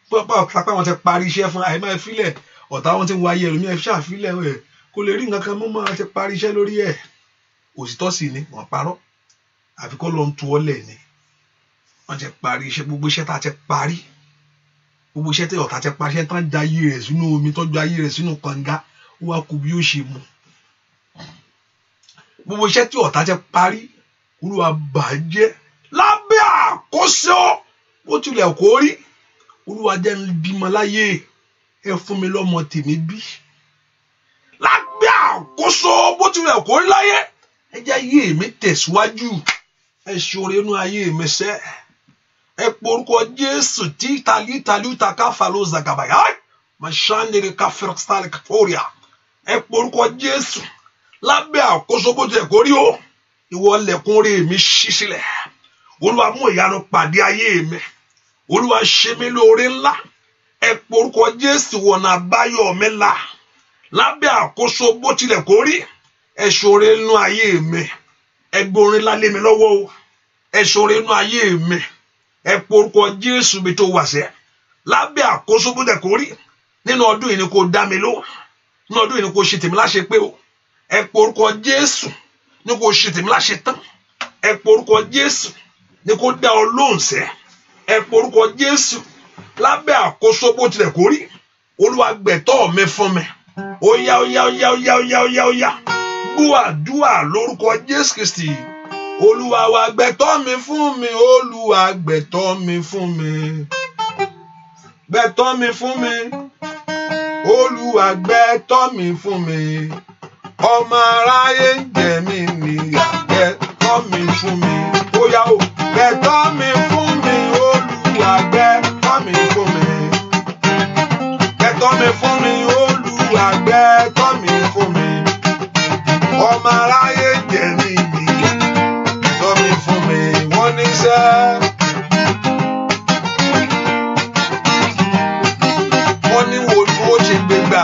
Pápá wọn ti parí iṣẹ́ fún àìmọ́ ẹ̀fílẹ̀. Ọ̀tá wọn ti wáyé ẹ̀rù ní ẹ̀fíṣà àfílẹ̀ ẹ̀ kò lè rí nǹkan kan mọ́ máa ti parí iṣẹ́ lórí ẹ̀. Òtítọ́ sì ni wọ́n parọ́. Àfi kọ́ ló ń tu ọ́lẹ̀ ni. Wọ́n ti parí iṣẹ́, gbogbo iṣẹ́ tá a ti parí. Gbogbo iṣẹ́ tí ọ̀tá ti parí, iṣẹ́ tán da ayé rẹ̀ sínú omi, tọ́jú ayé rẹ̀ sínú kànga, ó wá kú bí ó ṣe mu. Gbogbo iṣẹ́ tí ọ̀tá ti parí, Olúwa bàjẹ́. Lábẹ́ àkóso bó tilẹ̀ kó rí. Olúwa jẹ́ n bímọ láyé. Ẹ fún mi lọ́mọ tèmi bí. Lábẹ́ àkóso bó tilẹ̀ kó rí láyé. Ẹ jẹ́ ayé mi tẹ̀síwájú. Ẹ ṣoore inú ayé mi sẹ́. Ẹ porúkọ Jésù tí tàlí taka falo zagabaya. Mashandere kafirstale katoria. Ẹ porúkọ Jésù. Lábẹ́ àkóso bó tilẹ̀ kó rí o. Ìwọ lẹ̀kùn orí mi ṣí sílẹ̀. Olúwa mú ìyanu pàdé ayé mi. Olúwa ṣe mí lóore ńlá. Ẹ porúkọ Jésù wọ̀nà àbáyọ mi là. Lábẹ́ àkóso bó tilẹ̀ kó rí. Ẹ ṣoore inú ayé mi. Ẹ gbórin lálé mi lọ́wọ́ o. Ẹ ṣoore inú ayé mi. Ẹ porúkọ Jésù mi tó wà sẹ́. Lábẹ́ àkóso bó tilẹ̀ kó rí. Nínú ọdún yìí ni kò dá mi lóhùn. Nínú ọdún yìí ni kò ṣe tèmi láṣẹ pé o. Ẹ porúkọ Jésù ni kò ṣe tèmi láṣẹ tán. Ẹ porúkọ Jésù ni kò dá ọ lóhùn sẹ́. Ẹ porúkọ Jésù. Lábẹ́ àkóso bó tilẹ̀ kó rí. Olúwa gbẹ̀tọ́ mi fún mi. Ó yá. Gbọ́ àdúrà lórúkọ Jésù Kristi. Olúwa wa gbẹ̀tọ́ mi fún mi. Olúwa gbẹ̀tọ́ mi fún mi. Gbẹ̀tọ́ mi fún mi. Olúwa gbẹ̀tọ́ mi fún mi. Ọmọ aráyé ń jẹ mí níyà. Gbẹ̀tọ́ mi fún mi. Ó yá o. Gbẹ̀tọ́ mi fún mi. Olúwa gbẹ̀tọ́ mi fún mi. Gbẹ̀tọ́ mi fún mi. Olúwa gbẹ̀tọ́ mi fún mi. Ọmọ aráyé ń jẹ mí níyà. Gbẹ̀tọ́ mi fún mi. Wọ́n ní sẹ́. Wọ́n ní wo ni ó ṣe gbégbá.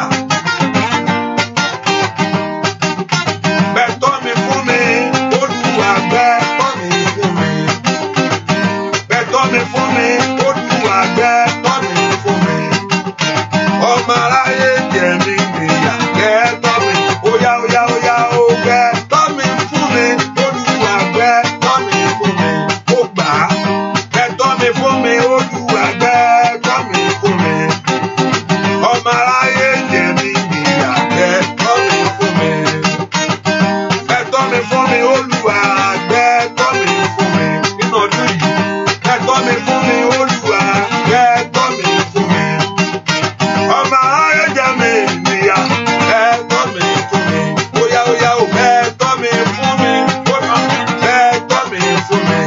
Gbẹ̀tọ́ mi fún mi. Olúwa gbẹ̀tọ́ mi fún mi. jẹ mí níyà gbẹ̀tọ́ mi óyá óyá óyá ó gbẹ̀tọ́ mi fún mi Olúwa gbẹ̀tọ́ mi fún mi ó gbà á gbẹ̀tọ́ mi fún mi Olúwa gbẹ̀tọ́ mi fún mi ọmọ aráyé jẹ mí níyà gbẹ̀tọ́ mi fún mi gbẹ̀tọ́ mi fún mi Olúwa gbẹ̀tọ́ mi fún mi nínú ọdún yìí gbẹ̀tọ́ mi fún mi Olúwa gbẹ̀tọ́ mi fún mi ọmọ aráyé jẹ mí níyà gbẹ̀tọ́ mi fún mi óyá óyá ó gbẹ̀tọ́ mi fún mi gbẹ̀tọ́ mi fún mi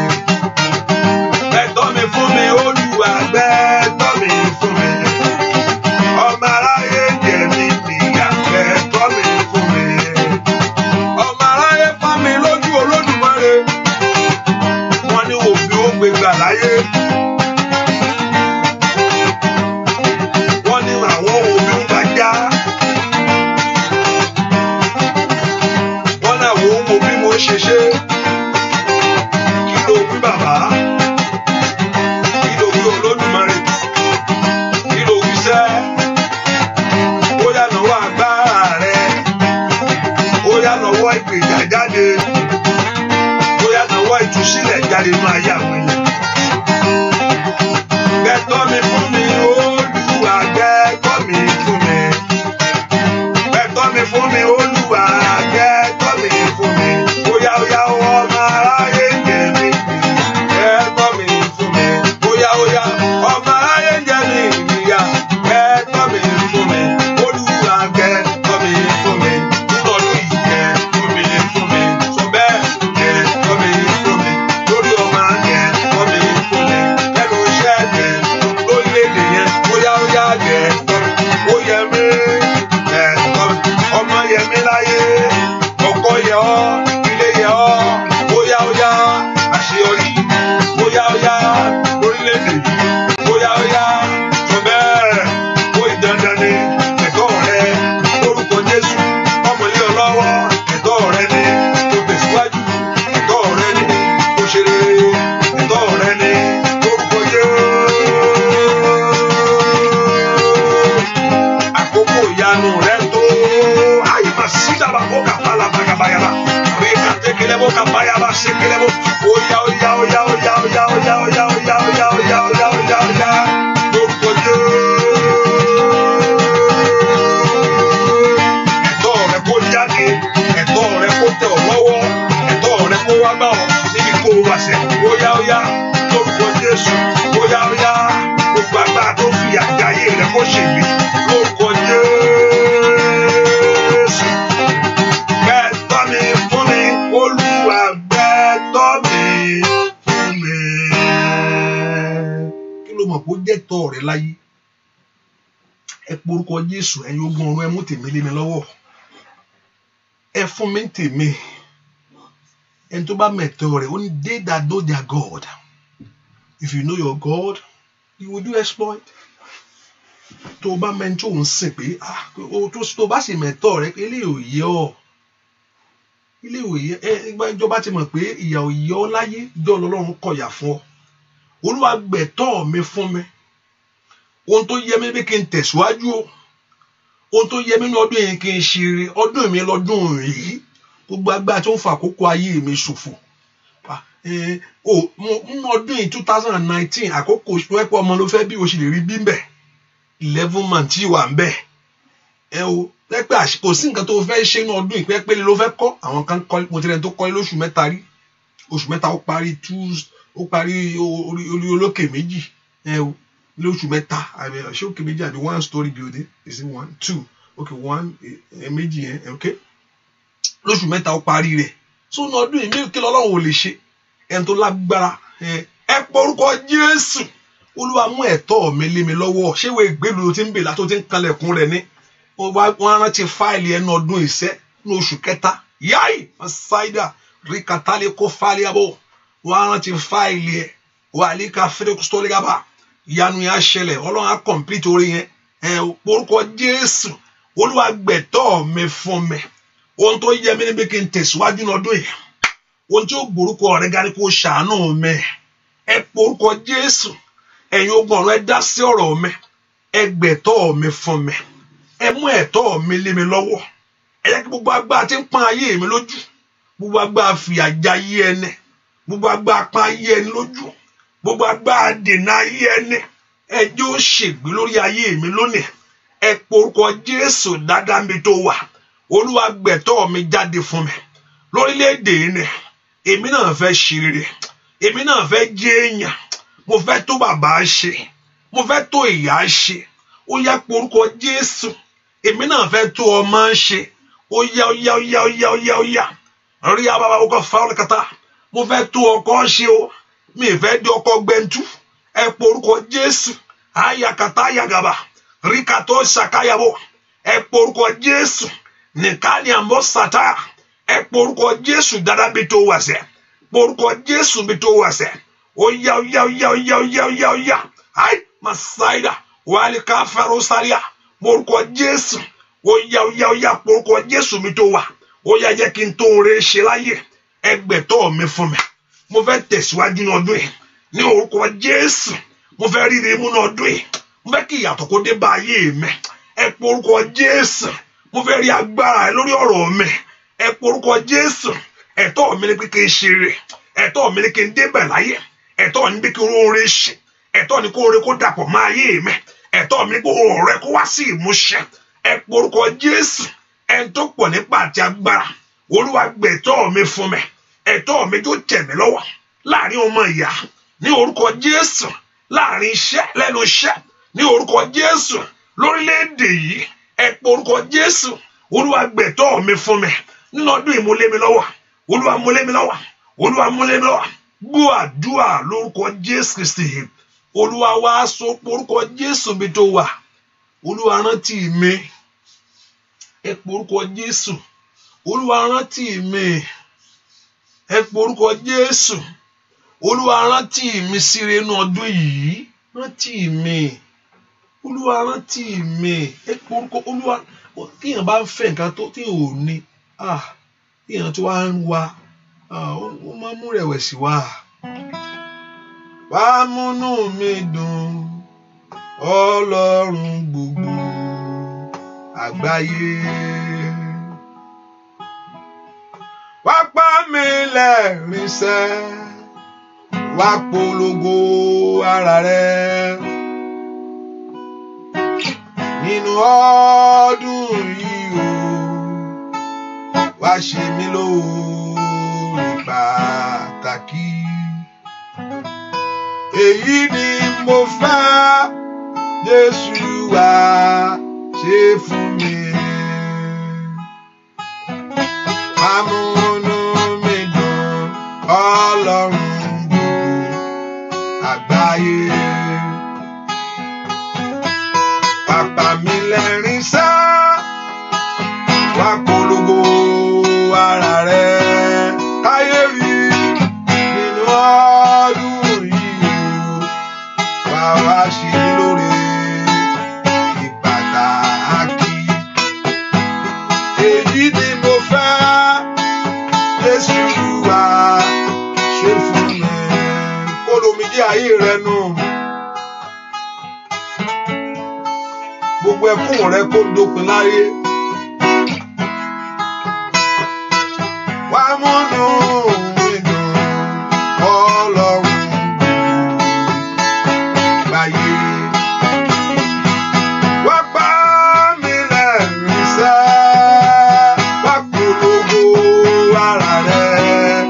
gbẹ̀tọ́ mi fún mi Olúwa gbẹ̀tọ́ mi fún mi ọmọ aráyé jẹ mí níyà gbẹ̀tọ́ mi fún mi ọmọ aráyé fá mi lójú Olódùmarè wọ́n ní wò bí ó gbé gbà láyé wọ́n ní àwọn òbí ń bá já wọ́n náà wò ó bí mo ṣe ṣe kí ló wí bàbá kí ló wí Olódùmarè kí ló wí sẹ́ ó yá náwó agbára rẹ ó yá náwó ìgbèjà jáde ó yá náwó ìtúsílẹ̀ jáde nínú ayé àwọn èèyàn gbẹ̀tọ́ mi fún mi Olúwa gbẹ̀tọ́ mi fún mi gbẹ̀tọ́ mi fún mi Olúwa gbẹ̀tọ́ mi fún mi óyá óyá ọmọ aráyé jẹ mí gbẹ̀tọ́ mi fún mi óyá óyá ọmọ aráyé jẹ mí níyà gbẹ̀tọ́ mi fún mi Olúwa gbẹ̀tọ́ mi fún mi nínú ọdún yìí gbẹ̀tọ́ mi fún mi sọ bẹ́ẹ̀ gbẹ̀tọ́ mi fún mi lórí ọmọ gbẹ̀tọ́ mi fún mi lẹ́nu iṣẹ́ gbẹ̀tọ́ lórílẹ̀-èdè yẹn óyá óyá gbẹ̀tọ́ ó yẹ mí gbẹ̀tọ́ ọmọ yẹ mí láyé ọkọ yẹ ọ́ ilé yẹ ọ́ óyá óyá àṣeyọrí óyá óyá lórílẹ̀-èdè óyá óyá sọ bẹ́ẹ̀ ó ìdandan ni ẹ̀tọ́ rẹ lórúkọ Jésù ọmọ ilé ọlọ́wọ́ ẹ̀tọ́ rẹ ni kò tẹ̀síwájú ẹ̀tọ́ rẹ ni kò ṣe rere ẹ̀tọ́ rẹ ni lórúkọ Jésù àkókò ìyanu rẹ tó ayé máa sí dábàá kó kàpá làbàgàbàyàbà rí kàtẹ́kẹ́lẹ́ bó kàbáyàbà ṣẹkẹ́lẹ́ bó óyá óyá óyá óyá óyá óyá óyá óyá óyá óyá óyá óyá óyá lórúkọ Jésù ẹ̀tọ́ rẹ kó jáde ẹ̀tọ́ rẹ kó tẹ̀ ọ́ lọ́wọ́ ẹ̀tọ́ rẹ kó wá bá ọ níbi kó o wá sẹ́ óyá óyá lórúkọ Jésù óyá óyá gbogbo agbára tó fi àjàyè rẹ kó ṣègbè lórúkọ Jésù gbẹ̀tọ́ mi fún mi Olúwa gbẹ̀tọ́ mi fún mi. Kí ló mọ̀ pé ó jẹ́ tọ́ rẹ láyé ẹ porúkọ Jésù ẹ̀yin ogun ọ̀run ẹ mú tèmi lé mi lọ́wọ́ ẹ fún mi tèmi ẹni tó bá mẹ̀tọ́ rẹ̀ ó ní they that know their God if you know your God you will do exploit tó o bá mẹ́ni tó ń sìn pé tó bá sì mẹ̀tọ́ rẹ̀ pé ilé òye ọ̀ ilé òye ìjọba ti mọ̀ pé ìyà òye ọ́ láyé ìjọ Ọlọ́run kọ̀yà fún ọ Olúwa gbẹ̀tọ́ mi fún mi ohun tó yẹ mí bí kí n tẹ̀síwájú o ohun tó yẹ mí ní ọdún yìí kí n ṣeré ọdún mi lọ́dún yìí gbogbo agbára tó ń fa àkókò ayé mi ṣòfò nínú ọdún yìí 2019 àkókò pẹ́pẹ́ ọmọ ló fẹ́ bí o ṣe lè rí bí ń bẹ̀ 11 months tí wà ń bẹ̀ o pẹ́pẹ́ kò sí nǹkan tó fẹ́ ṣe ní ọdún yìí pẹ́pẹ́ ló fẹ́ kọ́ àwọn kan kọ́ mo ti rẹ̀ tó kọ́ lóṣù mẹ́ta rí oṣù mẹ́ta ó parí orí olókè méjì lóṣù mẹ́ta ṣé òkè méjì àbí one story building is it 1 2 okay 1 méjì yẹn okay lóṣù mẹ́ta ó parí rẹ̀ so ní ọdún yìí kí lọ́lọ́run ò lè ṣe ẹni tó lágbára ẹ porúkọ Jésù Olúwa mú ẹ̀tọ́ mi lé mi lọ́wọ́ ṣé ìwé ìgbélú tí ń bè látó tí ń kanlẹ̀kùn rẹ̀ ní wọ́n rántí fáìlì ẹnu ọdún ìṣẹ́ ní oṣù kẹta yáì ṣáìdà rí kàtàlẹ́ kó fáìlì àbọ̀ wọ́n rántí fáìlì ẹ̀ wà ní ká fẹ́rẹ́ kó sọ́lé gábà ìyanu yẹn á ṣẹlẹ̀ Ọlọ́run á complete orí yẹn porúkọ Jésù Olúwa gbẹ̀tọ́ mi fún mi ohun tó yẹ mí níbi kí n tẹ̀síwájú lọ́dún yìí ohun tí ó gbórúkọ rẹ̀ ga ni kó ṣàánú mi ẹ porúkọ Jésù ẹ̀yin ogun ọ̀run ẹ dá sí ọ̀rọ̀ mi ẹ gbẹ̀tọ́ mi fún mi ẹ mú ẹ̀tọ́ mi lé mi lọ́wọ́. Ẹ jẹ́ kí gbogbo agbára tí ń pọ́n ayé mi lójú, gbogbo agbára fìyà jẹ ayé ẹni, gbogbo agbára pọ́n ayé ẹni lójú, gbogbo agbára dènà ayé ẹni, ẹ jẹ́ ó ṣègbé lórí ayé mi lónìí. Ẹ porúkọ Jésù dáadáa mi tó wà. Olúwa gbẹ̀tọ́ mi jáde fún mi lórílẹ̀-èdè ni. Èmi náà fẹ́ ṣe rere, èmi náà fẹ́ jẹ́ èèyàn, mo fẹ́ tó bàbá ṣe, mo fẹ́ tó ìyá ṣe. Ó yá porúkọ Jésù, èmi náà fẹ́ tó ọmọ ṣe. Ó yá ó yá ó yá ó yá ó yá ó yá. Rí ababa ọkọ fáwọn kata, mo fẹ́ tó ọkọ ṣe o, mi fẹ́ di ọkọ gbẹ̀ntú. Ẹ porúkọ Jésù, ayakata ayagaba, ríkàtó ṣàkáyàbọ. Ẹ porúkọ Jésù, nìkàní àmọ́ sàtà. Ẹ porúkọ Jésù dáadáa bí tó wà sẹ́, porúkọ Jésù bí tó wà sẹ́. Ó yá ó yá ó yá ó yá ó yá ó yá ó yá. Ai masaida wàlí káfàró sáríà, porúkọ Jésù. Ó yá ó yá ó yá, porúkọ Jésù mi tó wà. Ó yá jẹ́ kí n tó re ṣe láyé. Ẹgbẹ̀tọ́ mi fún mi. Mo fẹ́ tẹ̀síwájú ní ọdún yìí ní orúkọ Jésù. Mo fẹ́ ríre mú ní ọdún yìí. Mo fẹ́ kí ìyàtọ̀ kó dé bá ayé mi. Ẹ porúkọ Jésù. Mo fẹ́ rí agbára ẹ lórí ọ̀rọ̀ mi. Ẹ porúkọ Jésù. Ẹ̀tọ́ mi ni pé kí n ṣe rere. Ẹ̀tọ́ mi ni kí n débẹ̀ láyé. Ẹ̀tọ́ mi ni pé kí n róore ṣe. Ẹ̀tọ́ ni kó ore kó dàpọ̀ mọ́ ayé mi. Ẹ̀tọ́ mi ni kó ọ̀rẹ́ kó wá sí ìmúṣẹ. Ẹ porúkọ Jésù. Ẹni tó pọ̀ nípa àti agbára. Olúwa gbẹ̀tọ́ mi fún mi. Ẹ̀tọ́ mi tó tẹ̀ mí lọ́wọ́ láàrin ọmọ ìyá ní orúkọ Jésù. Láàrin iṣẹ́ lẹ́nu iṣẹ́ ní orúkọ Jésù. Lórílẹ̀-èdè yìí ẹ porúkọ Jésù. Olúwa gbẹ̀tọ́ mi fún mi nínú ọdún yìí. Mú lé mi lọ́wọ́. Olúwa mú lé mi lọ́wọ́. Olúwa mú lé mi lọ́wọ́. Gbọ́ àdúrà lórúkọ Jésù Kristi. Olúwa wá sọ porúkọ Jésù mi tó wà. Olúwa rántí mi. Ẹ porúkọ Jésù. Olúwa rántí mi. Ẹ porúkọ Jésù. Olúwa rántí mi sí ire inú ọdún yìí. Rántí mi. Olúwa rántí mi. Ẹ porúkọ Olúwa. Tíyàn bá ń fẹ́ nǹkan tó tí ò ní, tíyàn tó wá ń wá, ó máa mú rẹ̀wẹ̀sì wá. Wá múnú mi dùn, Ọlọ́run gbogbo àgbáyé. Wá pa mí lẹ́rìn sẹ́, wá polongo ara rẹ̀ nínú ọdún yìí o. Wá ṣe mí lóore pàtàkì. Èyí ni mo fẹ́, Jésù wá ṣe fún mi. Amúnú mi dùn, Ọlọ́run gbogbo àgbáyé. Pàpà mi lẹ́rìn sá, wá polongo ara rẹ̀ káyé rí nínú ọdún yìí o. Wá ṣe mí lóore ìpàtàkì. Èyí ni mo fẹ́, Jésù wá ṣe fún mi. Kó lomi dé ayé rẹ nù. Gbogbo ẹkún rẹ kó dópin láyé. Wá múnú mi dùn, Ọlọ́run gbáyé. Wá pa mí lẹ́rìn sẹ́, wá polongo ara rẹ̀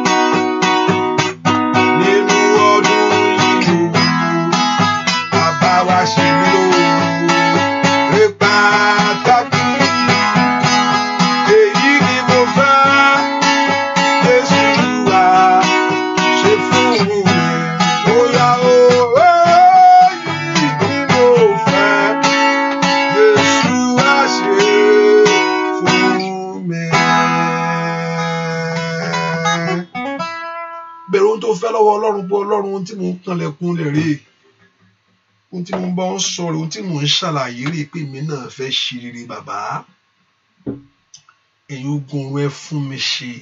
nínú ọdún yìí o. Bàbá wa ṣe mí lóore pàtàkì. Èyí ni mo fẹ́, Jésù wá ṣe fún mi. Bóyá èyí ni mo fẹ́, Jésù wá ṣe fún mi. Bẹ̀rù ohun tó fẹ́ lọ́wọ́ Ọlọ́run, pé Ọlọ́run ohun tí mò ń kanlẹ̀kùn lè rè é. Ohun tí mo bá ń sọ̀rọ̀, ohun tí mò ń ṣàlàyé rè pé mi náà fẹ́ ṣe rere bàbá. Ẹ̀yin ogun ọ̀run ẹ fún mi ṣe.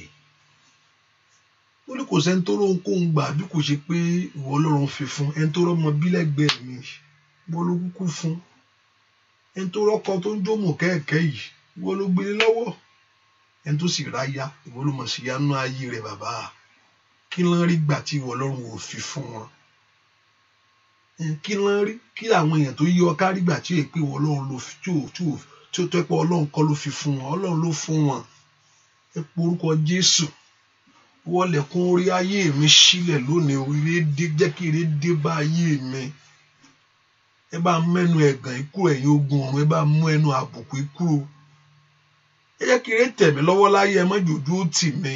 Ó ní kò sẹ́ni tó lóhun kó ń gbà bí kò ṣe pé ìwọ Ọlọ́run fi fún. Ẹni tó rọ́mọ bí lẹ́gbẹ̀ẹ́ mi, ìwọ ló kúkú fún. ẹni tó rọ́kọ tó ń jómò kẹ́ẹ̀kẹ́ yìí ìwọ ló gbélé lọ́wọ́, ẹni tó sì ráyà ìwọ ló mọ̀ sí yánú ayé rẹ̀ bàbá. Kí ló ń rí gbà tí ìwọ Ọlọ́run ò fi fún wọn? Kí ló ń rí kí àwọn èèyàn tó yí ọ kárí gbà tí èpè ìwọ Ọlọ́run ló fi tí ó tẹ́ pé Ọlọ́run kọ́ ló fi fún wọn, Ọlọ́run ló fún wọn. Ẹ pe orúkọ Jésù. Wọlẹ̀kùn orí ayé mi sílẹ̀ lónìí, ire dé, jẹ́ kí ire dé bá ayé mi. Ẹ bá mẹ́nu ẹ̀gàn ikú ẹ̀yin ogun ọ̀run, ẹ bá mú ẹnu àbùkù ikú o. Ẹ jẹ́ kí ire tẹ̀ mí lọ́wọ́ láyé, ẹ má jòjú ó tì mí.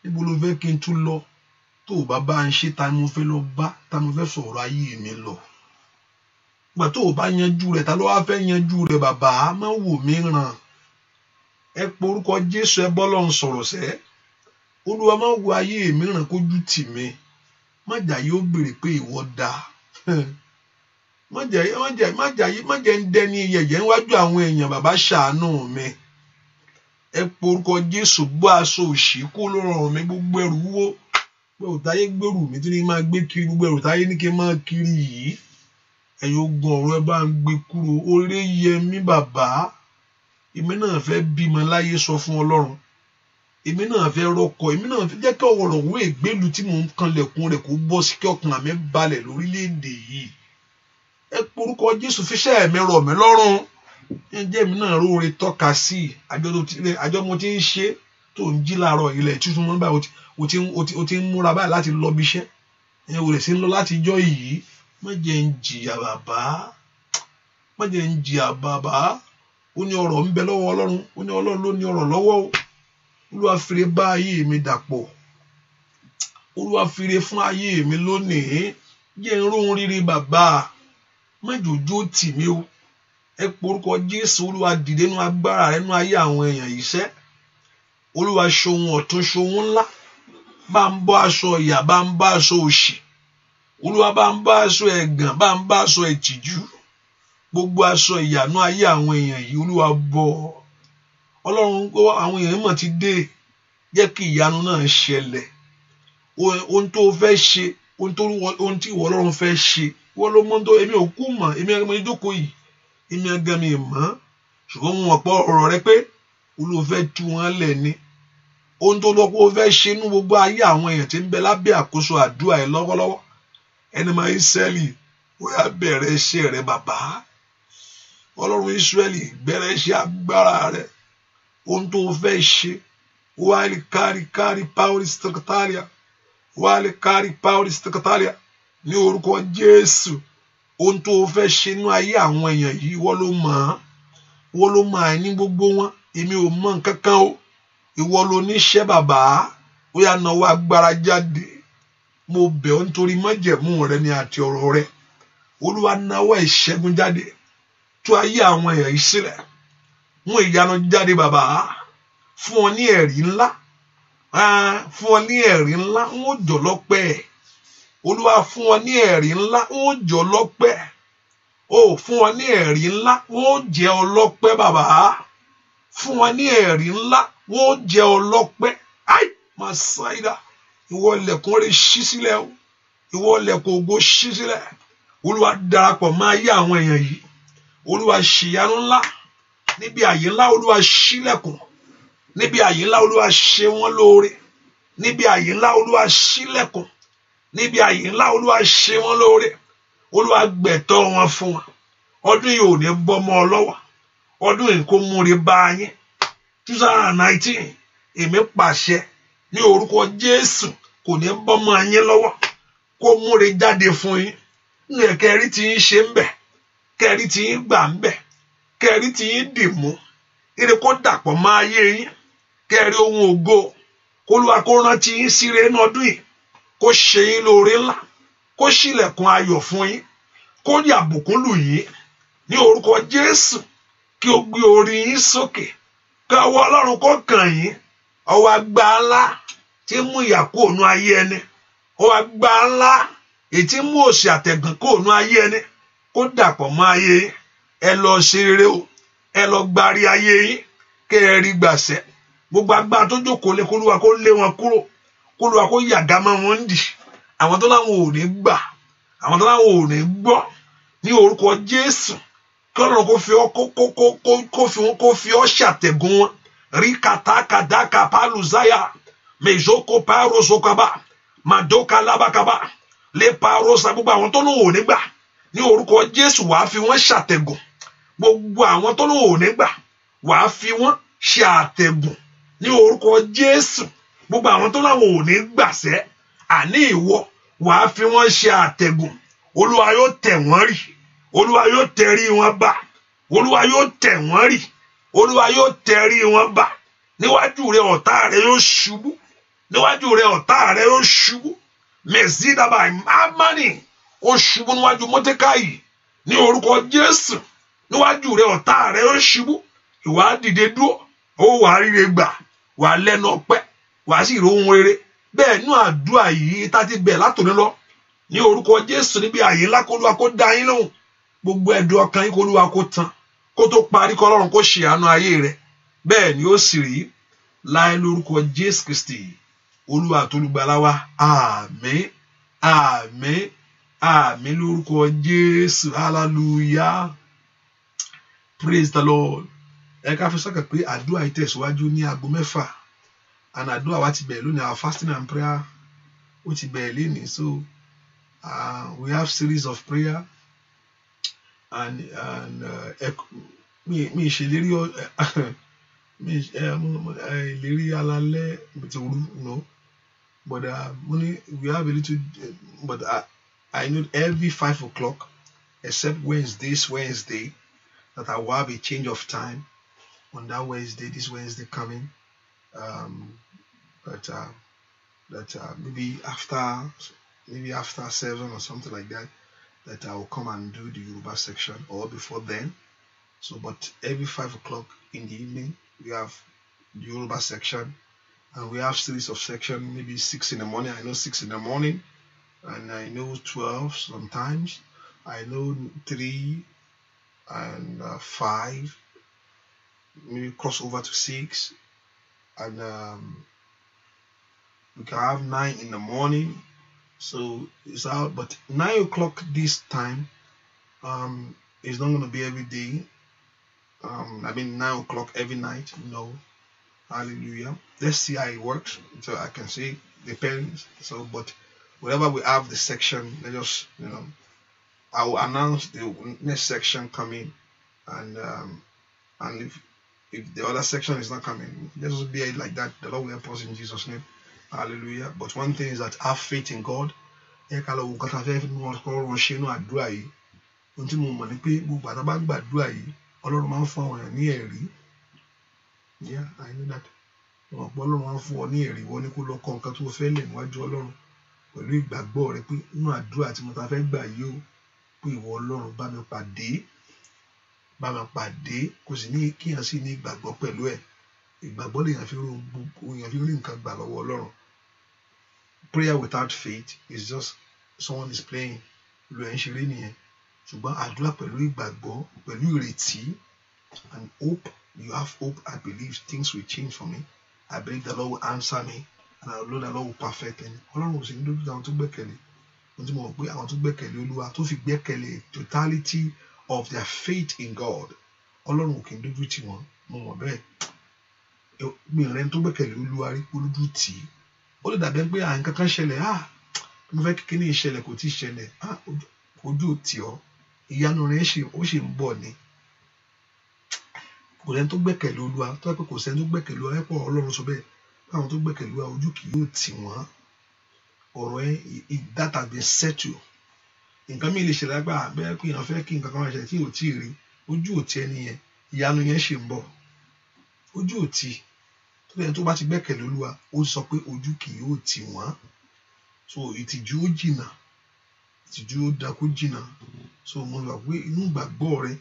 Níbo ló fẹ́ kí n tún lọ? Tó o bá ń ṣe ta ni mo fẹ́ lọ bá, ta ni mo fẹ́ sọ̀rọ̀ ayé mi lọ? Ìgbà tó o bá yanjú rẹ̀, ta ló wá fẹ́ yanjú rẹ̀ bàbá? Má wò mí ràn. Ẹ pe orúkọ Jésù, ẹ bọ́ Ọlọ́run sọ̀rọ̀ sẹ́. Olúwa má wo ayé mi ràn kójú tì mí. Má jà yóò béèrè pé ìwọ dá. Má jẹ́ ń dẹni yẹ̀yẹ́ níwájú àwọn èèyàn bàbá, ṣàánú mi. Ẹ pe orúkọ Jésù, bọ́ aṣọ òṣì kó lọ́rùn mi, gbogbo ẹrù wúwo pé òtáyé gbèrú mi tí ní máa gbé kiri, gbogbo ẹrù táyé ní kí n máa kiri yìí. Ẹ̀yin ogun ọ̀run ẹ bá ń gbé kúrò. Oore yẹ mí bàbá. Èmi náà fẹ́ bímọ láyé, sọ fún Ọlọ́run. Èmi náà fẹ́ rọ́kọ, èmi náà fẹ́ jẹ́ kí ọ̀rọ̀ òwe ìgbélu tí mò ń kanlẹ̀kùn rẹ̀ kó bọ́ sí, kí ọkàn mi balẹ̀ lórílẹ̀‐èdè yìí. Ẹ pe orúkọ Jésù, fiṣẹ́ mi rọ̀ mí lọ́rùn. Ẹ jẹ́ èmi náà róore tọ́ka sí àjọ mo ti ń ṣe tó ń jí láàárọ̀ ilẹ̀ tuntun mọ́ báyìí, o ti ń múra báyìí láti lọ bí iṣẹ́. Ẹ ò rẹ̀ sí ń lọ láti ijọ́ yìí. Má jẹ́ ń jìyà bàbá. Má jẹ́ ń jìyà bàbá. Ó ní ọ̀rọ̀ ń bẹ lọ́wọ́ Ọlọ́run. Ó ní Ọlọ́run ló ní ọ̀rọ̀ lọ́wọ́ o. Olúwa fìrè bá ayé mi dàpọ̀. Olúwa fìrè fún ayé mi lónìí. Jẹ́ n róhun rere bàbá. Má jòjó tì mí o. Ẹ pe orúkọ Jésù. Olúwa dìde nínú agbára rẹ̀ nínú ayé àwọn èèyàn yìí sẹ́. Olúwa ṣohun ọ̀tun, ṣohun ńlá. Bá ń bọ́ aṣọ ìyà, bá ń bá aṣọ òṣì. Olúwa bá ń bá aṣọ ẹ̀gàn, bá ń bá aṣọ ìtìjú. Gbogbo aṣọ ìyànú ayé àwọn èèyàn yìí Olúwa bọ́. Ọlọ́run, àwọn èèyàn mọ̀ ti dé. Jẹ́ kí ìyanu náà ṣẹlẹ̀. Ohun tó fẹ́ ṣe, ohun tí ìwọ Ọlọ́run fẹ́ ṣe, wọ́n ló mọ̀ tó. Èmi ò kú mọ̀, èmi ẹgbẹ́ ìjókòó yìí, èmi ẹgbẹ́ mi mọ̀. Ṣùgbọ́n mo mọ̀ pé ọ̀rọ̀ rẹ pé Olúwa fẹ́ tú wọn lẹ̀ ni. Ohun tó lọ́pọ̀ fẹ́ ṣe nínú gbogbo ayé àwọn èèyàn tí ń bẹ lábẹ́ àkóso àdúrà ẹ lọ́wọ́lọ́wọ́. Ẹni máa Ísírẹ́lì, ó yá bẹ̀rẹ̀ iṣẹ́ rẹ bàbá. Ọlọ́run Ísírẹ́lì, bẹ̀rẹ̀ iṣẹ́ agbára rẹ. Ohun tó fẹ́ ṣe, wàá kárí power secretariat, wàá kárí power secretariat ní orúkọ Jésù. Ohun tó fẹ́ ṣe nínú ayé àwọn èèyàn yìí wọ́n ló mọ̀ àìní gbogbo wọn. Èmi ò mọ̀ nǹkan kan o. Ìwọ ló níṣẹ́ bàbá. Ó yá náwó agbára jáde. Mo bẹ̀ ọ́ nítorí májẹ̀mú rẹ ni àti ọ̀rọ̀ rẹ. Olúwa náwó ìṣẹ́gun jáde. Tú ayé àwọn èèyàn yìí sílẹ̀. Mú ìyanu jáde bàbá. Fún ọ ní ẹ̀rí ńlá. Fún ọ ní ẹ̀rí ńlá. Wọ́n jọ lọ́pẹ́. Olúwa fún ọ ní ẹ̀rí ńlá. Wọ́n jọ lọ́pẹ́. Fún ọ ní ẹ̀rí ńlá. Wọ́n jẹ́ ọlọ́pẹ́ bàbá. Fún ọ ní ẹ̀rí ńlá. Wọ́n jẹ́ ọlọ́pẹ́. Ai Màsáídà. Ìwọ ilẹ̀kùn rẹ̀ ṣí sílẹ̀ o. Ìwọ ilẹ̀kùn ògo ṣí sílẹ̀. Olúwa darapọ̀ mọ́ ayé àwọn èèyàn yìí. Olúwa ṣìyanu ńlá. Níbi àyè ńlá Olúwa ṣílẹ̀kùn. Níbi àyè ńlá Olúwa ṣe wọ́n lóore. Níbi àyè ńlá Olúwa ṣílẹ̀kùn. Níbi àyè ńlá Olúwa ṣe wọ́n lóore. Olúwa gbẹ̀tọ́ wọn fún wọn. Ọdún yìí ò ní bọ́mọ lọ́wọ́. Ọdún yìí kó múre bá yín. 2019 èmi pàṣẹ ní orúkọ Jésù, kò ní bọ́mọ yín lọ́wọ́. Kó múre jáde fún yín. Kẹ́rí tí yín ṣe ń bẹ̀. Kẹ́rí tí yín gbà ń bẹ̀. Kẹ́rí tí yín dì mú. Ire kó dàpọ̀ mọ́ ayé yín. Kẹ́rí ohun ògo. K'Olúwa kó rántí yín síre ní ọdún yìí. Kó ṣe yín lóore ńlá. Kó ṣílẹ̀kùn ayọ̀ fún yín. Kó ní àbùkún lù yín. Ní orúkọ Jésù, kí o gbé orí yín sókè. Kí ọwọ́ Ọlọ́run kó kàn yín. Ọwọ́ agbára ńlá tí ń mú ìyà kúrò nínú ayé ẹni. Ọwọ́ agbára ńlá èyí tí ń mú òṣì àtẹ̀gàn kúrò nínú ayé ẹni. Kó dàpọ̀ mọ́ ayé yín. Ẹ lọ ṣe rere o. Ẹ lọ gbárí ayé yín. Kẹ́ ẹ rí gbàṣẹ. Gbogbo agbára tó jókòó lé k'Olúwa kó lé wọn kúrò. K'Olúwa kó yàgá mọ́ wọn dì. Àwọn tó láwọn ò ní gbà. Àwọn tó láwọn ò ní gbọ́. Ní orúkọ Jésù, kọ́lọ́run kó fi ọ́ ṣàtẹ̀gùn wọn rí kàtàkàdàkà pálùzáyà mèzókò pàrọ̀sọ̀kàbà màdókà lábàkàbà lè pàrọ̀sà gbogbo àwọn tó lóun ò ní gbà ní orúkọ Jésù wàá fi wọ́n ṣàtẹ̀gùn gbogbo àwọn tó lóun ò ní gbà wàá fi wọ́n ṣàtẹ̀gùn ní orúkọ Jésù gbogbo àwọn tó láwọn ò ní gbàṣẹ́ àní ìwọ wàá fi wọ́n ṣàtẹ̀gùn Olúwa yóò tẹ̀ wọ́n rì Olúwa yóò tẹrí wọn bá Olúwa yóò tẹ̀ wọ́n rì Olúwa yóò tẹrí wọn bá níwájú rẹ ọ̀tá rẹ yóò ṣubú níwájú rẹ ọ̀tá rẹ yóò ṣubú mẹsídàbà Hámánì ó ṣubú níwájú Módékáì ní orúkọ Jésù níwájú rẹ ọ̀tá rẹ yóò ṣubú ìwà dìde dúró ó wà ríre gbà wà lẹ́nu ọpẹ́ wà sí ìró ohun rere bẹ́ẹ̀ nú àdúrà yìí tá ti bẹ̀ látòní lọ ní orúkọ Jésù níbi àyè ńlá kó Olúwa kó dá yín lóhùn gbogbo ẹ̀dùn ọkàn yín kó Olúwa kó tán kó tó parí kọ́ Ọlọ́run kó ṣe àánú ayé rẹ bẹ́ẹ̀ ni ó sì rí láì lórúkọ Jésù Kristi Olúwa àtolùgbàlà wa àmín àmín àmín lórúkọ Jésù hallelujah praise the Lord. Ẹ ká fi sọ́kàn pé àdúrà yìí tẹ̀síwájú ní aago 6 and àdúrà wa ti bẹ̀rẹ̀ lónìí our fasting and prayer ó ti bẹ̀rẹ̀ lónìí so we have series of prayer and mi ìṣèlérí ìlérí alalẹ́ òru no but we have a little but I know every 5 o'clock except Wednesday that I will have a change of time on that Wednesday, this Wednesday coming, maybe after 7 or something like that, that I will come and do the Yoruba section or before then. So, but every 5 o'clock in the evening, we have the Yoruba section, and we have series of section, maybe 6 in the morning. I know 6 in the morning, and I know 12 sometimes. I know 3 and 5. Maybe cross over to 6, and we can have 9 in the morning. So it's out, but 9 o'clock this time is not going to be every day. 9 o'clock every night. No, hallelujah. Let's see how it works. So I can say depends. So, but whatever we have the section, let us I will announce the next section coming, and if the other section is not coming, let us be like that. The Lord will help us in Jesus' name. Hallelujah. But one thing is that have faith in God. Ọlọ́run máa ń fún àwọn èèyàn ní ẹ̀rí. Yeah, I know that. Ọlọ́run máa ń fún ọ ní ẹ̀rí. Wọ́n ní kó lọ kọ nǹkan tó fẹ́ lẹ̀ níwájú Ọlọ́run pẹ̀lú ìgbàgbọ́ rẹ pé inú àdúrà tí mo ta fẹ́ gbà yìí ó pé ìwọ Ọlọ́run bá mi pàdé kò sì ní kíyàn sí ní ìgbàgbọ́ pẹ̀lú ẹ̀. Ìgbàgbọ́ lèèyàn fi rí nǹkan gbà lọ́wọ́ Ọlọ́run. Prayer without faith is just someone is playing. Lu ẹ̀ ń ṣeré nìyẹn. Ṣùgbọ́n àdúrà pẹ̀lú ìgbàgbọ́, pẹ̀lú ìrètí and hope. You have hope. I believe things will change for me. I believe the Lord will answer me, and I know the Lord will perfect it. Ọlọ́run ò sì ní dójú àwọn tó gbẹ́kẹ̀lé. Mo ti mọ̀ pé àwọn tó gbẹ́kẹ̀lé Olúwa tó fi gbẹ́kẹ̀lé totality of their faith in God. Ọlọ́run ò kì í dójú tì wọ́n. Mo mọ̀ bẹ́ẹ̀. Mi ò rẹ́ni tó gbẹ́kẹ̀lé Olúwa rí kó dójú tì í. Ó lè dàbí pé nǹkan kan ṣẹlẹ̀. Mo fẹ́ kékeré ní ìṣẹ̀lẹ̀ kò tí ì ṣẹlẹ̀. Ojú ò tì ọ́. Ìyanu rẹ̀ ó ṣì ń bọ̀ ni. Kò sẹ́ni tó gbẹ́kẹ̀lé Olúwa tó pé kò sẹ́ni tó gbẹ́kẹ̀lé Olúwa ẹ̀pọ̀ Ọlọ́run sọ bẹ́ẹ̀ báwọn tó gbẹ́kẹ̀lé Olúwa ojú kì yóò tì wọ́n. Ọ̀rọ̀ that has been settled. Nǹkan mi lè ṣẹlẹ̀ lágbà bẹ́ẹ̀ pé èèyàn fẹ́ kí nǹkan kan máa ṣẹlẹ̀ tí ò tí ì rí ojú ò tì ẹni yẹn ìyanu yẹn ṣì ń bọ̀. Ojú ò tì tó lẹ́yìn tó bá ti gbẹ́kẹ̀lé Olúwa ó sọ pé ojú kì yóò tì wọ́n. So ìtìjú ó jìnnà ìtìjú ó dákú jìnnà. So mo lọ pé inú ìgbàgbọ́ rẹ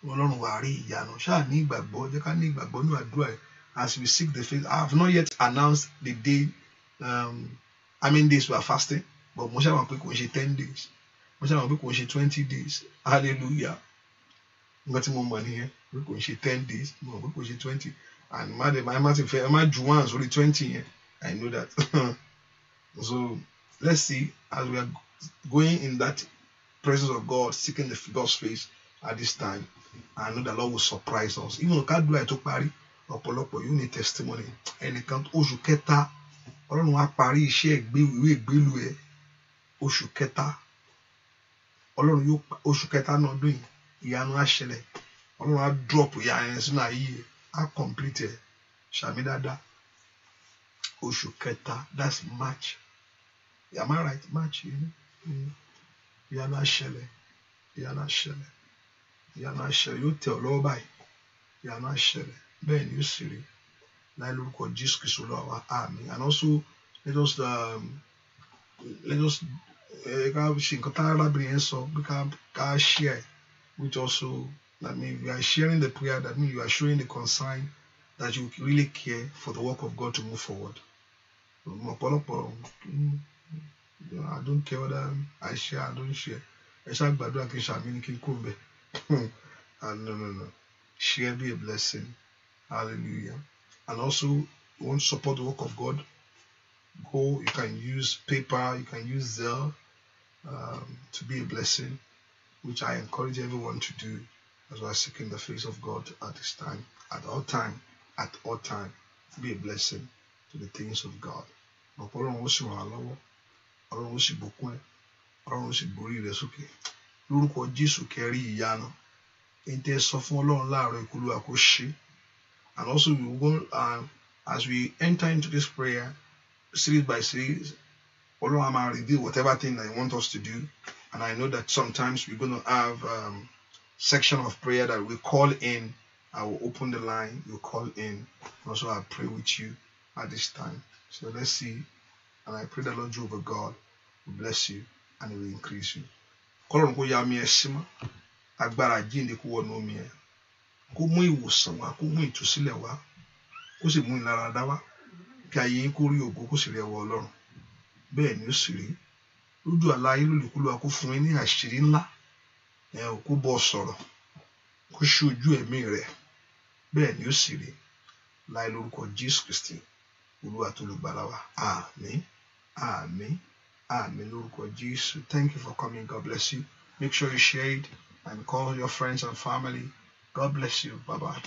Ọlọ́run wà rí ìyanu. Ṣáà ní ìgbàgbọ́ jẹ́ ká ní ìgbàgbọ́ ní àdúrà ẹ̀ as we seek the faith. I have not yet announced the day how many days we are fasting, but mo ṣáà mọ̀ pé kò ń ṣe 10 days. Mo ṣáà mọ̀ pé kò ń ṣe 20 days. Hallelujah. Nǹkan tí mo mọ̀ nìyẹn pé kò ń ṣe 10 days. Mo mọ̀ pé kò ń ṣe 20. And má ti fẹ́ ẹ má ju one sórí 20 yẹn. I know that. So let's see as we are going in that presence of God, seeking God's face at this time. I know the Lord will surprise us. Even ká dúrà tó parí, ọ̀pọ̀lọpọ̀ yóò ní testimony. Ẹnìkan oṣù kẹta, Ọlọ́run á parí iṣẹ́ ìwé ìgbélu ẹ̀. Oṣù kẹta, Ọlọ́run yóò oṣù kẹta náà ọdún yìí, ìyanu á ṣẹlẹ̀. Ọlọ́run á drop ìyanu yẹn sínú ayé ẹ̀, á complete ẹ̀. Ṣàmì dáadáa. Oṣù kẹta, that's March. Am I right? March, ìyanu á ṣẹlẹ̀. Ìyanu á ṣẹlẹ̀. Ìyanu á ṣẹlẹ̀. Yóò tẹ̀ ọ́ lọ́wọ́ báyìí. Ìyanu á ṣẹlẹ̀. Bẹ́ẹ̀ ni ó sì rí. Láì lórúkọ Jésù Kristi Olúwa wa. Àmín. And also, let us ká ṣe nǹkan tá arábìnrin yẹn sọ bí ká share, which also, that means we are sharing the prayer, that means you are showing the concern that you really care for the work of God to move forward. Ọ̀pọ̀lọpọ̀, I don't care whether I share, I don't share. Ẹ ṣáà gbàdúrà kí n ṣàmì ní kí n kó bẹ̀. No. Share, be a blessing. Hallelujah. And also, you want to support the work of God, go, you can use PayPal, you can use Zelle to be a blessing, which I encourage everyone to do as we are seeking the face of God at this time, at all time, be a blessing to the things of God. Ọlọ́run ó sì ràn án lọ́wọ́, Ọlọ́run ó sì bùkún ẹ, Ọlọ́run ó sì borí rẹ sókè. Lórúkọ Jésù kẹrí ìyanu. Ẹni tẹ́ sọ fún Ọlọ́run láàárọ̀ ìkúlù àkóṣe. And also we will go, as we enter into this prayer, series by series, Ọlọ́run máa reveal whatever thing that He wants us to do. And I know that sometimes we're going to have section of prayer that we call in. I will open the line, you call in. Also, I'll pray with you at this time. So let's see. And I pray the Lord Jehovah God will bless you and He will increase you. Kọ́lọ́run kó yá mi ẹ sí mọ́. Agbára jíǹde kó wọnú omi ẹ. Kó mú ìwòsàn wá, kó mú ìtúsílẹ̀ wá. Kó sì mú ìláradá wá. Kí ayé yín kó rí ògo, kó sì rí ẹwà Ọlọ́run. Bẹ́ẹ̀ ni ó sì rí. Lójú àlá yín lólùkúlùwà kó fún yín ní àṣírí ńlá. Kó bọ́ sọ̀rọ̀. Kó ṣí ojú ẹ̀mí rẹ̀. Bẹ́ẹ̀ ni ó sì rí. Láì lórúkọ Jésù Kristi Olúwa tó lùgbàlà wa. Àmín. Àmín. Àmín lórúkọ Jésù. Thank you for coming. God bless you. Make sure you share it and call your friends and family. God bless you. Bye-bye.